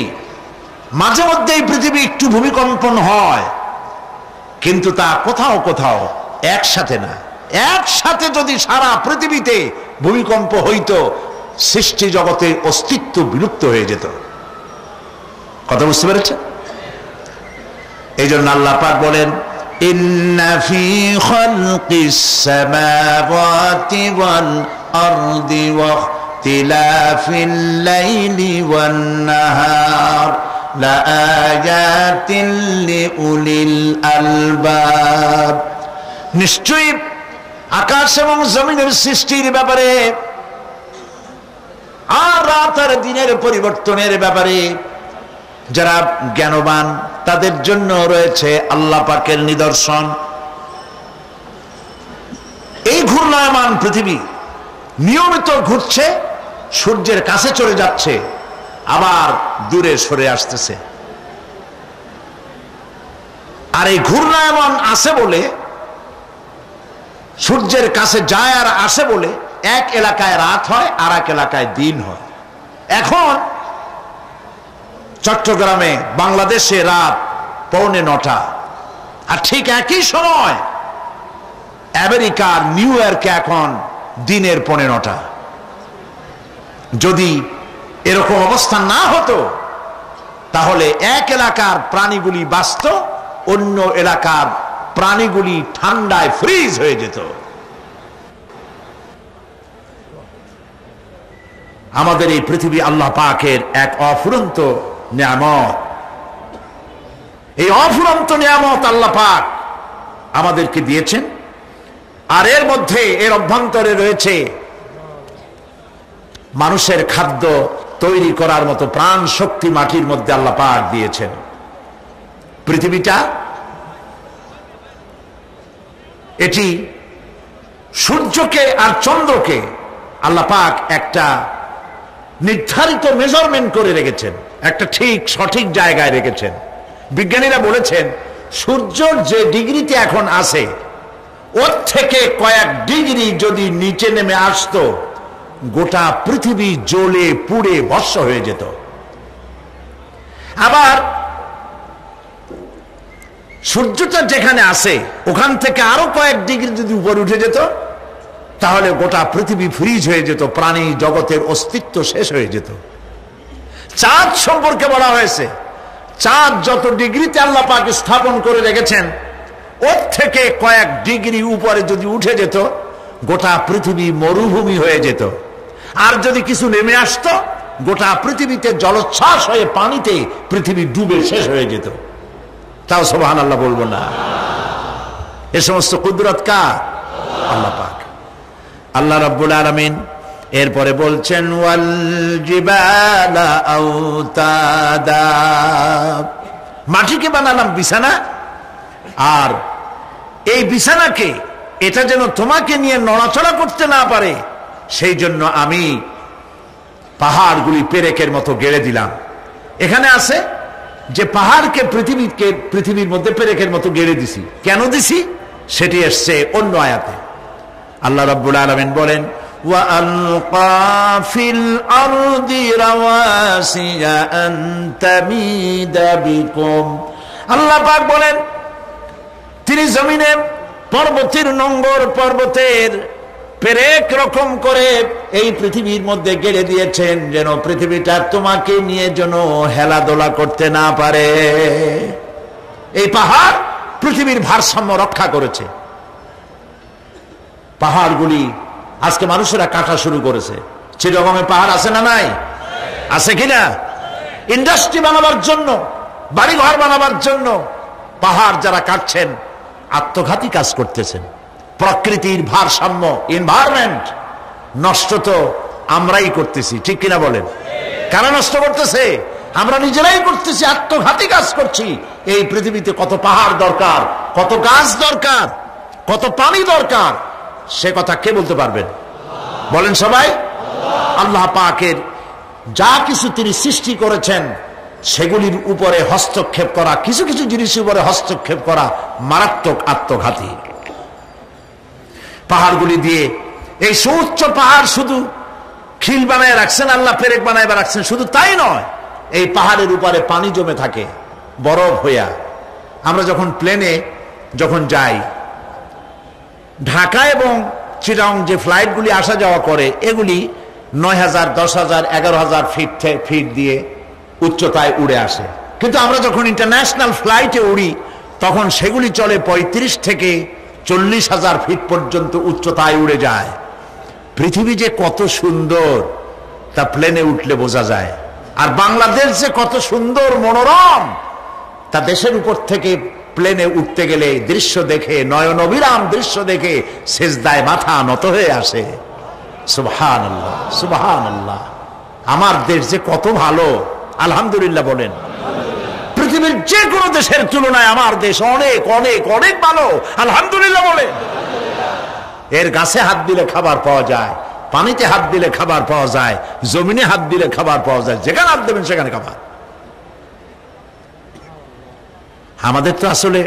মাঝে মধ্যে এই পৃথিবী একটু ভূমিকম্পন হয়, কিন্তু তা কোথাও কোথাও একসাথে না। একসাথে যদি সারা পৃথিবীতে ভূমিকম্প হইতো, সৃষ্টি জগতে অস্তিত্ব বিলুপ্ত হয়ে যেত। কথা বুঝতে পেরেছেন? এই জন্য আল্লাহ পাক বলেন, ইন্না ফি খালকিস সামাওয়াতি ওয়াল আরদি ওয়া ইখতিলাফিল লাইলি ওয়ান নাহার লাআয়াতিন লিউলিল আলবাব। নিশ্চয়ই আকাশ এবং জমিনের সৃষ্টির ব্যাপারে আর রাত আর দিনের পরিবর্তনের ব্যাপারে যারা জ্ঞানবান তাদের জন্য রয়েছে আল্লাহ পাকের নিদর্শন। এই ঘূর্ণায়মান পৃথিবী নিয়মিত ঘুরছে, সূর্যের কাছে চলে যাচ্ছে, আবার দূরে সরে আসতেছে। আর এই ঘূর্ণায়মান আসে বলে, সূর্যের কাছে যায় আর আসে বলে এক এলাকায় রাত হয় আর এক এলাকায় দিন হয়। এখন চট্টগ্রামে, বাংলাদেশে রাত 8:45, আর ঠিক একই সময় আমেরিকার নিউ ইয়র্কে এখন দিনের 9:15। যদি এরকম অবস্থা না হতো, তাহলে এক এলাকার প্রাণীগুলি বাঁচত, অন্য এলাকার প্রাণীগুলি ঠান্ডায় ফ্রিজ হয়ে যেত। আমাদের এই পৃথিবী আল্লাহ পাকের এক অফুরন্ত নিয়ামত। এই অফুরন্ত নিয়ামত আল্লাহ পাক আমাদেরকে দিয়েছেন, আর এর মধ্যে, এর অভ্যন্তরে রয়েছে মানুষের খাদ্য তৈরি করার মতো প্রাণ শক্তি মাটির মধ্যে আল্লাহ পাক দিয়েছেন। পৃথিবীটা এটি সূর্যকে আর চন্দ্রকে আল্লাহ পাক একটা নির্ধারিত মেজারমেন্ট করে রেখেছেন, একটা ঠিক সঠিক জায়গায় রেখেছেন। বিজ্ঞানীরা বলেছেন, সূর্যর যে ডিগ্রিতে এখন আছে, ওর থেকে কয়েক ডিগ্রি যদি নিচে নেমে আসতো, গোটা পৃথিবী জ্বলে পুড়ে ভস্ম হয়ে যেত। আবার সূর্যটা যেখানে আছে, ওখান থেকে আরো কয়েক ডিগ্রি যদি উপরে উঠে যেত, তাহলে গোটা পৃথিবী ফ্রিজ হয়ে যেত, প্রাণী জগতের অস্তিত্ব শেষ হয়ে যেত। চাঁদ সম্পর্কে বলা হয়েছে, চাঁদ যত ডিগ্রিতে আল্লাহ পাক স্থাপন করে রেখেছেন, ওর থেকে কয়েক ডিগ্রি উপরে যদি উঠে যেত, গোটা পৃথিবী মরুভূমি হয়ে যেত। আর যদি কিছু নেমে আসতো, গোটা পৃথিবীতে জলোচ্ছ্বাস হয়ে পানিতে পৃথিবী ডুবে শেষ হয়ে যেত। তাও সুবহানাল্লাহ বলবো না? এ সমস্ত কুদরত কার? আল্লাহ পাক। আল্লাহ রাব্বুল আলামিন এরপরে বলছেন, ওয়াল জিবালা আওতাদা, মাটিকে বানালাম বিছানা, আর এই বিছানাকে এটা যেন তোমাকে নিয়ে নড়াচড়া করতে না পারে, সেই জন্য আমি পাহাড়গুলি পেরেকের মতো গেড়ে দিলাম। এখানে আছে যে পাহাড়কে পৃথিবীর মধ্যে পেরেকের মতো গেড়ে দিছি। কেন দিছি সেটি এসছে অন্য আয়াতে। আল্লাহ রাব্বুল আলামিন বলেন, وَأَلْقَى فِي الْأَرْضِ رَوَاسِيَ أَن تَمِيدَ بِكُمْ। আল্লাহ পাক বলেন, তিনি জমিনে পর্বতের নোঙর, পর্বতের পেরেক রকম করে এই পৃথিবীর মধ্যে গেড়ে দিয়েছেন, যেন পৃথিবীটা তোমাকে নিয়ে যেন হেলাদোলা করতে না পারে। এই পাহাড় পৃথিবীর ভারসাম্য রক্ষা করেছে। পাহাড়গুলি আজকে মানুষেরা কাটা শুরু করেছে। চিটাগংয়ে পাহাড় আছে না নাই? আছে কিনা? ইন্ডাস্ট্রি বানাবার জন্য, বাড়িঘর বানাবার জন্য পাহাড় যারা কাটছেন আত্মঘাতী কাজ করতেছেন। প্রকৃতির ভারসাম্য, এনভায়রনমেন্ট নষ্ট তো আমরাই করতেছি, ঠিক কিনা বলেন? কারা নষ্ট করতেছে? আমরা নিজেরাই করতেছি, আত্মঘাতী কাজ করছি। এই পৃথিবীতে কত পাহাড় দরকার, কত গাছ দরকার, কত পানি দরকার, সে কথা কে বলতে পারবেন? বলেন সবাই। আল্লাহ পাকের যা কিছু তিনি সৃষ্টি করেছেন সেগুলির উপরে হস্তক্ষেপ করা, কিছু কিছু জিনিসের উপরে হস্তক্ষেপ করা মারাত্মক আত্মঘাতী। পাহাড়গুলি দিয়ে এই সুউচ্চ পাহাড় শুধু খিল বানায় রাখছেন আল্লাহ, পেরেক বানায় রাখছেন, শুধু তাই নয়, এই পাহাড়ের উপরে পানি জমে থাকে বরফ হইয়া। আমরা যখন প্লেনে যখন যাই, ঢাকা এবং চিটাগং যে ফ্লাইটগুলি আসা যাওয়া করে, এগুলি 9,000, 10,000, 11,000 ফিট দিয়ে উচ্চতায় উড়ে আসে। কিন্তু আমরা যখন ইন্টারন্যাশনাল ফ্লাইটে উড়ি তখন সেগুলি চলে 35 থেকে 40,000 ফিট পর্যন্ত উচ্চতায় উড়ে যায়। পৃথিবী যে কত সুন্দর তা প্লেনে উঠলে বোঝা যায়। আর বাংলাদেশ যে কত সুন্দর মনোরম তা দেশের উপর থেকে প্লেনে উঠতে গেলে দৃশ্য দেখে, নয়ন অবিরাম দৃশ্য দেখে সেজদায় মাথা নত হয়ে আসে। সুবহানাল্লাহ, সুবহানাল্লাহ। আমার দেশ যে কত ভালো, আলহামদুলিল্লাহ বলেন। পৃথিবীর যে কোনো দেশের তুলনায় আমার দেশ অনেক অনেক অনেক ভালো, আলহামদুলিল্লাহ বলেন। এর গাছে হাত দিলে খাবার পাওয়া যায়, পানিতে হাত দিলে খাবার পাওয়া যায়, জমিনে হাত দিলে খাবার পাওয়া যায়, যেখানে হাত দেবেন সেখানে খাবার। আমাদের তো আসলে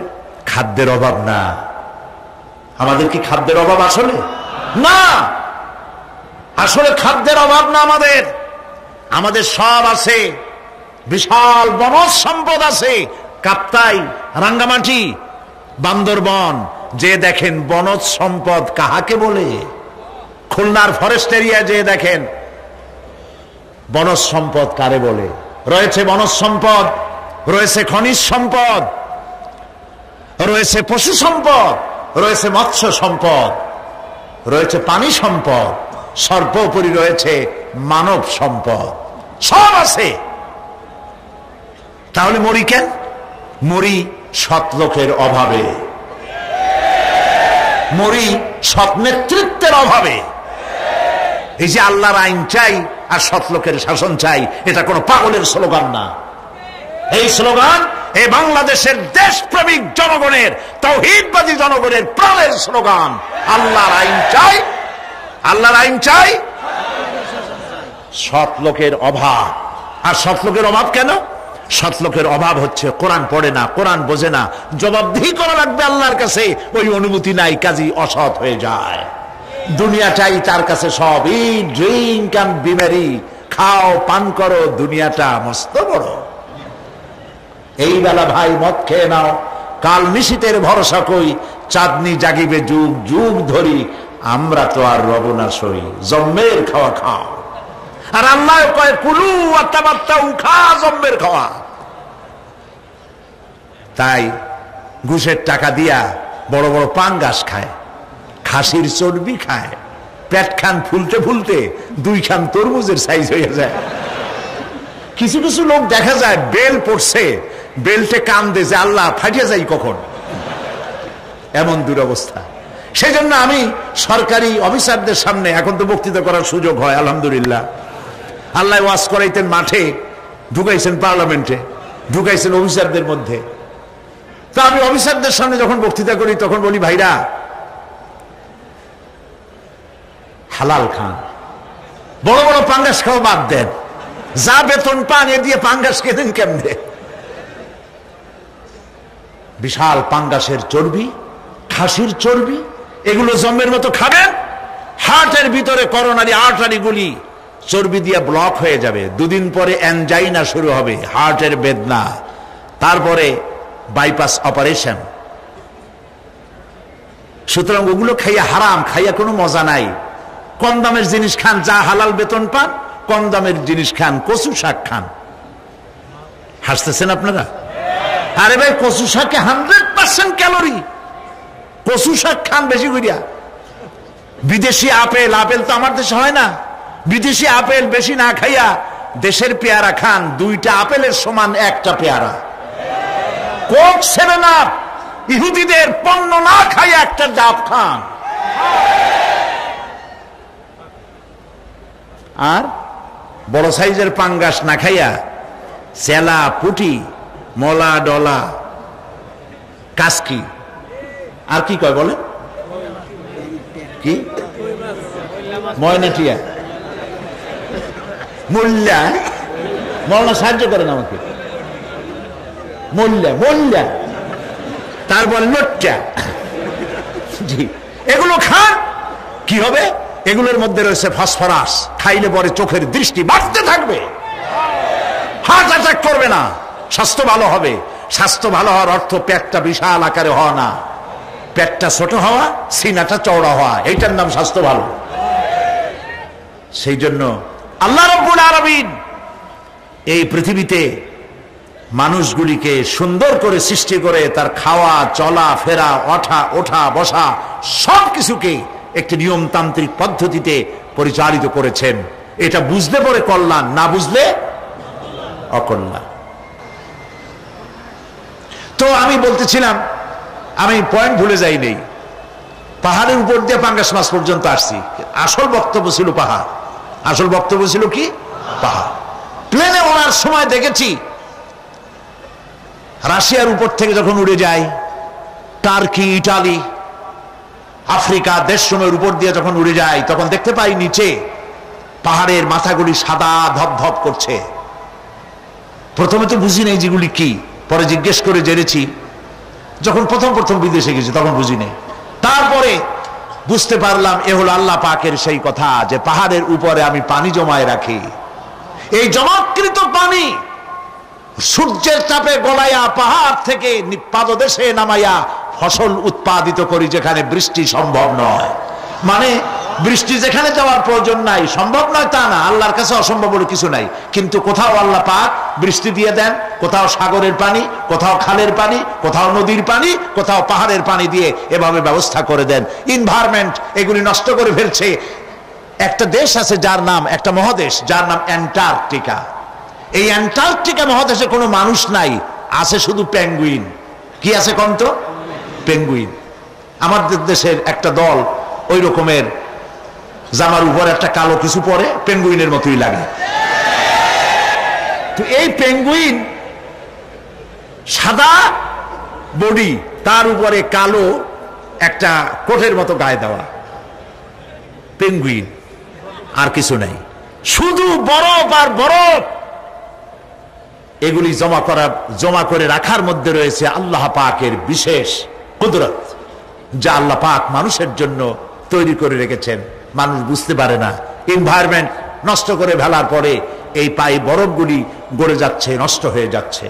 খাদ্যের অভাব না। আমাদের কি খাদ্যের অভাব আসলে? না, আসলে খাদ্যের অভাব না। আমাদের সব আছে, বিশাল বনজ সম্পদ আছে। কাপ্তাই, রাঙ্গামাটি, বান্দরবন যে দেখেন বনজ সম্পদ কাহাকে বলে। খুলনার ফরেস্ট এরিয়া যে দেখেন বনজ সম্পদ কারে বলে। রয়েছে বনজ সম্পদ, রয়েছে খনিজ সম্পদ, রয়েছে পশু সম্পদ, রয়েছে মৎস্য সম্পদ, রয়েছে পানি সম্পদ, সর্বোপরি রয়েছে মানব সম্পদ। সব আছে। তাহলে মরি কেন? মরি সৎ লোকের অভাবে, মরি সৎ নেতৃত্বের অভাবে। এই যে আল্লাহর আইন চাই আর সৎ লোকের শাসন চাই, এটা কোনো পাগলের স্লোগান না। এই স্লোগান এই বাংলাদেশের দেশপ্রেমিক জনগণের, তাওহীদবাদী জনগণের প্রাণের স্লোগান। আল্লাহর আইন চাই, আল্লাহর আইন চাই, সৎ লোকের অভাব। আর সৎ লোকের অভাব কেন? সৎ লোকের অভাব হচ্ছে কোরআন পড়ে না, কোরআন বোঝে না, জবাবদিহি করা লাগবে আল্লাহর কাছে, ওই অনুমতি নাই, কাজী অসৎ হয়ে যায়। দুনিয়া চাই তার কাছে সব। ইট, ড্রিঙ্ক এন্ড বি মেরি, খাও পান করো, দুনিয়াটা মস্ত বড়। এই বেলা ভাই মদ খেয়ে নাও, কাল নিশীতের ভরসা কই, চাঁদনি জাগিবে যুগ যুগ ধরি, আমরা তো আর রব না সই, জম্মের খাওয়া খাও। আর আল্লাহ কয় কুলু ওয়াতামাত্তাউ, খা জম্মের খাওয়া। তাই ঘুষের টাকা দিয়া বড় বড় পাঙ্গাস খায়, খাসির চর্বি খায়, পেট খান ফুলতে ফুলতে 2 খান তরমুজের সাইজ হয়ে যায়। কিছু কিছু লোক দেখা যায় বেল পড়ছে, বেল্টে কান্দে যে আল্লাহ ফাটিয়ে যাই কখন, এমন দুরবস্থা। সেই জন্য আমি সরকারি অফিসারদের সামনে, এখন তো বক্তৃতা করার সুযোগ হয় আলহামদুলিল্লাহ, আল্লাহ ওয়াজ করাইতেন মাঠে, ঢুকাইছেন পার্লামেন্টে, ঢুকাইছেন অফিসারদের মধ্যে। তো আমি অফিসারদের সামনে যখন বক্তৃতা করি তখন বলি, ভাইরা হালাল খান, বড় বড় পাঙ্গাস খাওয়া বাদ দেন, যা বেতন পান এ দিয়ে পাঙ্গাস খেতেন কেমনে? বিশাল পাঙ্গাসের চর্বি, খাসির চর্বি, এগুলো জম্মের মতো খাবেন, হার্টের ভিতরে করোনারি আর্টারি গুলি চর্বি দিয়ে ব্লক হয়ে যাবে, দুদিন পরে অ্যানজাইনা শুরু হবে, হার্টের বেদনা, তারপরে বাইপাস অপারেশন। সুতরাং ওগুলো খাইয়া হারাম, খাইয়া কোনো মজা নাই। কম দামের জিনিস খান, যা হালাল বেতন পান, কম দামের জিনিস খান, কচু শাক খান। হাসতেছেন আপনারা? আরে ভাই, কচু শাকে 100% ক্যালোরি, কচু শাক খান বেশি করিয়া। বিদেশি আপেল, আপেল তো আমার দেশে হয় না, বিদেশি আপেল বেশি না খাইয়া দেশের পেয়ারা খান, 2টা আপেলের সমান 1টা পেয়ারা। কোক 7 আপ ইহুদিদের পণ্য না খাইয়া 1টা ডাব খান। আর বড় সাইজের পাঙ্গাস না খাইয়া চেলা, পুটি, মলা, ডলা, কাসকি, আর কি কয় বলে, কি ময়নাটিয়া, মোল্লা, মৌলানা সাহায্য করেন আমাকে, মোল্লা, মোল্লা, তারপর লোট্টা, জি, এগুলো খান। কি হবে? এগুলোর মধ্যে রয়েছে ফসফরাস, খাইলে পরে চোখের দৃষ্টি বাড়তে থাকবে, হার্ট অ্যাটাক করবে না, স্বাস্থ্য ভালো হবে। স্বাস্থ্য ভালো হওয়ার অর্থ পেটটা বিশাল আকারে হওয়া না, পেটটা ছোট হওয়া, সিনাটা চওড়া হওয়া, এইটার নাম স্বাস্থ্য ভালো। সেই জন্য আল্লাহ রাব্বুল আলামিন এই পৃথিবীতে মানুষগুলিকে সুন্দর করে সৃষ্টি করে তার খাওয়া, চলা ফেরা, ওঠা বসা সব কিছুকে একটি নিয়মতান্ত্রিক পদ্ধতিতে পরিচালিত করেছেন। এটা বুঝলে পরে কল্যাণ, না বুঝলে অকল্যাণ। তো আমি বলতেছিলাম, আমি পয়েন্ট ভুলে যাই নেই, পাহাড়ের উপর দিয়ে পাঙ্গাস মাছ পর্যন্ত আসছি। আসল বক্তব্য ছিল পাহাড়, আসল বক্তব্য ছিল কি পাহাড়। প্লেনে ওড়ার সময় দেখেছি রাশিয়ার উপর থেকে যখন উড়ে যায়, টার্কি, ইটালি, আফ্রিকা দেশসমূহের উপর দিয়ে যখন উড়ে যায়, তখন দেখতে পাই নিচে পাহাড়ের মাথাগুলি সাদা ধপধপ করছে। প্রথমে তো বুঝি নাই যেগুলি কি, পরে জিজ্ঞেস করে জেনেছি। যখন প্রথম বিদেশে গেছি তখন বুঝি নাই, তারপরে বুঝতে পারলাম এ হলো আল্লাহ পাকের সেই কথা যে পাহাড়ের উপরে আমি পানি জমায় রাখি। এই জমাকৃত পানি সূর্যের তাপে গলাইয়া পাহাড় থেকে পাদদেশে নামাইয়া ফসল উৎপাদিত করি, যেখানে বৃষ্টি সম্ভব নয়। মানে বৃষ্টি যেখানে যাওয়ার প্রয়োজন নাই, সম্ভব নয় তা না, আল্লাহর কাছে অসম্ভব বলে কিছু নাই। কিন্তু কোথাও আল্লাহ পাক বৃষ্টি দিয়ে দেন, কোথাও সাগরের পানি, কোথাও খালের পানি, কোথাও নদীর পানি, কোথাও পাহাড়ের পানি দিয়ে এভাবে ব্যবস্থা করে দেন। এনভায়রনমেন্ট এগুলি নষ্ট করে ফেলছে। একটা দেশ আছে যার নাম, একটা মহাদেশ যার নাম অ্যান্টার্কটিকা। এই অ্যান্টার্কটিকা মহাদেশে কোনো মানুষ নাই, আছে শুধু পেঙ্গুইন। কি আছে কোন তো? পেঙ্গুইন। আমাদের দেশের একটা দল ওই রকমের জামার উপর একটা কালো কিছু পরে, পেঙ্গুইনের মতোই লাগে। তো এই পেঙ্গুইন সাদা বডি, তার উপরে কালো একটা কোটের মতো গায়ে দেওয়া, পেঙ্গুইন, আর কিছু নাই, শুধু বরফ আর বরফ। এগুলি জমা করে রাখার মধ্যে রয়েছে আল্লাহ পাকের বিশেষ কুদরত, যা আল্লাহ পাক মানুষের জন্য তৈরি করে রেখেছেন। মানুষ বুঝতে পারে না। এনভায়রনমেন্ট নষ্ট করে ফেলার পরে এই পায়ে বরফগুলি গড়ে যাচ্ছে, নষ্ট হয়ে যাচ্ছে।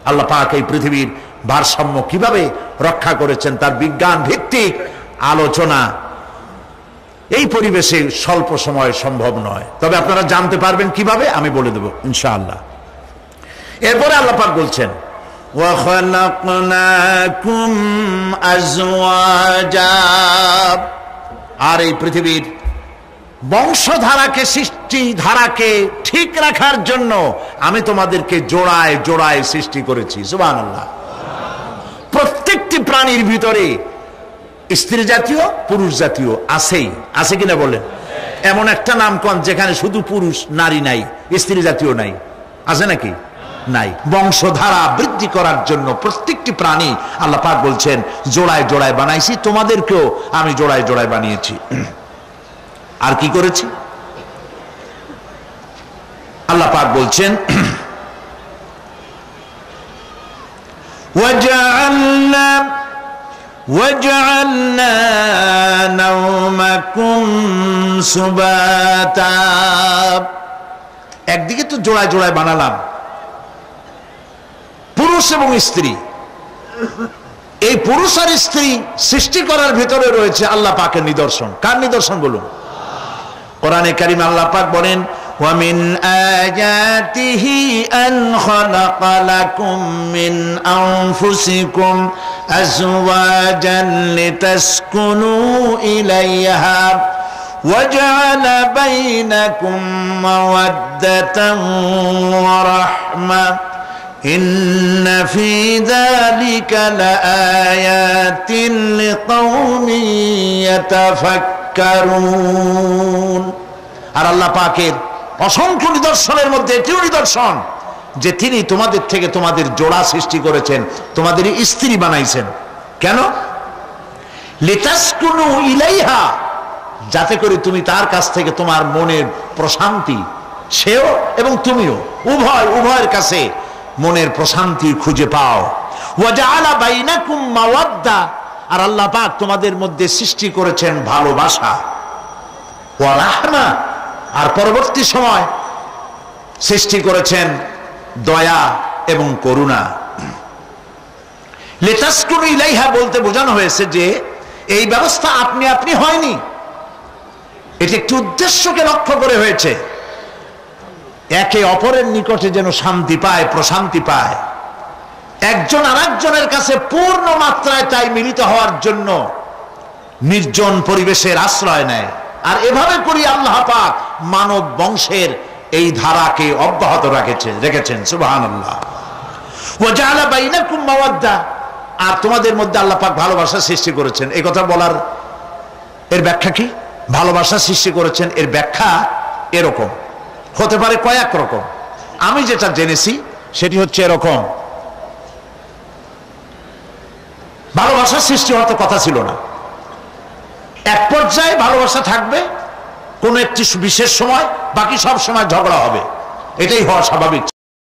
আল্লাহ পাক এই পৃথিবীর ভারসাম্য কিভাবে রক্ষা করেছেন তার বিজ্ঞান ভিত্তিক আলোচনা এই পরিবেশে স্বল্প সময় সম্ভব নয়। তবে আপনারা জানতে পারবেন কিভাবে, আমি বলে দেব ইনশাআল্লাহ। এরপরে আল্লাহ পাক বলছেন, ওয়া খালাকনাকুম আজওয়াজা, আর এই পৃথিবীর বংশধারাকে, সৃষ্টি ধারাকে ঠিক রাখার জন্য আমি তোমাদেরকে জোড়ায় জোড়ায় সৃষ্টি করেছি। সুবহানাল্লাহ। প্রত্যেকটি প্রাণীর ভিতরে স্ত্রী জাতীয়, পুরুষ জাতীয় আছেই, আছে কিনা বলেন? এমন একটা নাম কোন যেখানে শুধু পুরুষ, নারী নাই, স্ত্রী জাতীয় নাই? আছে নাকি? নাই। বংশধারা বৃদ্ধি করার জন্য প্রত্যেকটি প্রাণী আল্লাহ পাক বলছেন জোড়ায় জোড়ায় বানাইছি, তোমাদেরকেও আমি জোড়ায় জোড়ায় বানিয়েছি। আর কি করেছি? আল্লাহ পাক বলছেন وَجَعَلْنَا نَوْمَكُمْ سُبَاتًا। একদিকে তো জোড়ায় জোড়ায় বানালাম পুরুষ এবং স্ত্রী, এই পুরুষ আর স্ত্রী সৃষ্টি করার ভিতরে রয়েছে আল্লাহ পাকের নিদর্শন। কার নিদর্শন বলুন? কোরআনে কারিমে আল্লাহ পাক বলেন وَمِنْ آيَاتِهِ أَنْ خَلَقَ لَكُمْ مِنْ أَنْفُسِكُمْ أَزْوَاجًا لِتَسْكُنُوا إِلَيْهَا وَجَعَلَ بَيْنَكُمْ مَوَدَّةً وَرَحْمَةً إِنَّ فِي ذَلِكَ لَآيَاتٍ لِقَوْمٍ يَتَفَكَّرُونَ। আর আল্লাহ পাকের অসংখ্য নিদর্শনের মধ্যে এটিও নিদর্শন যে তিনি তোমাদের থেকে তোমাদের জোড়া সৃষ্টি করেছেন, তোমাদের স্ত্রী বানাইছেন। কেন? লিতাসকুনু ইলাইহা, যাতে করে তুমি তার কাছ থেকে তোমার মনের প্রশান্তি, সেও এবং তুমিও উভয়ের কাছে মনের প্রশান্তি খুঁজে পাও। ওয়া জাআলা বাইনাকুম মাওয়াদ্দা, আর আল্লাহ পাক তোমাদের মধ্যে সৃষ্টি করেছেন ভালোবাসা। ওয়া রাহমা, আর পরবর্তী সময় সৃষ্টি করেছেন দয়া এবং করুণা। লিতাসকুনু ইলাইহা বলতে বোঝানো হয়েছে যে এই ব্যবস্থা আপনি আপনি হয়নি, এটি একটি উদ্দেশ্যকে লক্ষ্য করে হয়েছে। একে অপরের নিকটে যেন শান্তি পায়, প্রশান্তি পায়, একজন আরেকজনের কাছে পূর্ণ মাত্রায় তাই মিলিত হওয়ার জন্য নির্জন পরিবেশের আশ্রয় নেয়। আর এভাবে করি আল্লাহ পাক মানব বংশের এই ধারাকে অব্যাহত রেখেছেন। সুবহানাল্লাহ। ওয়া জাআলা বাইনাকুম মাওয়াদ্দা, আর তোমাদের মধ্যে আল্লাহ পাক ভালোবাসা সৃষ্টি করেছেন। এই কথা বলার এর ব্যাখ্যা কি? ভালোবাসা সৃষ্টি করেছেন এর ব্যাখ্যা এরকম হতে পারে, কয়েক রকম। আমি যেটা জেনেছি সেটি হচ্ছে এরকম, ভালোবাসা সৃষ্টি হওয়ার তো কথা ছিল না। এক পর্যায়ে ভালোবাসা থাকবে কোন একটি বিশেষ সময়, বাকি সব সময় ঝগড়া হবে, এটাই হওয়া স্বাভাবিক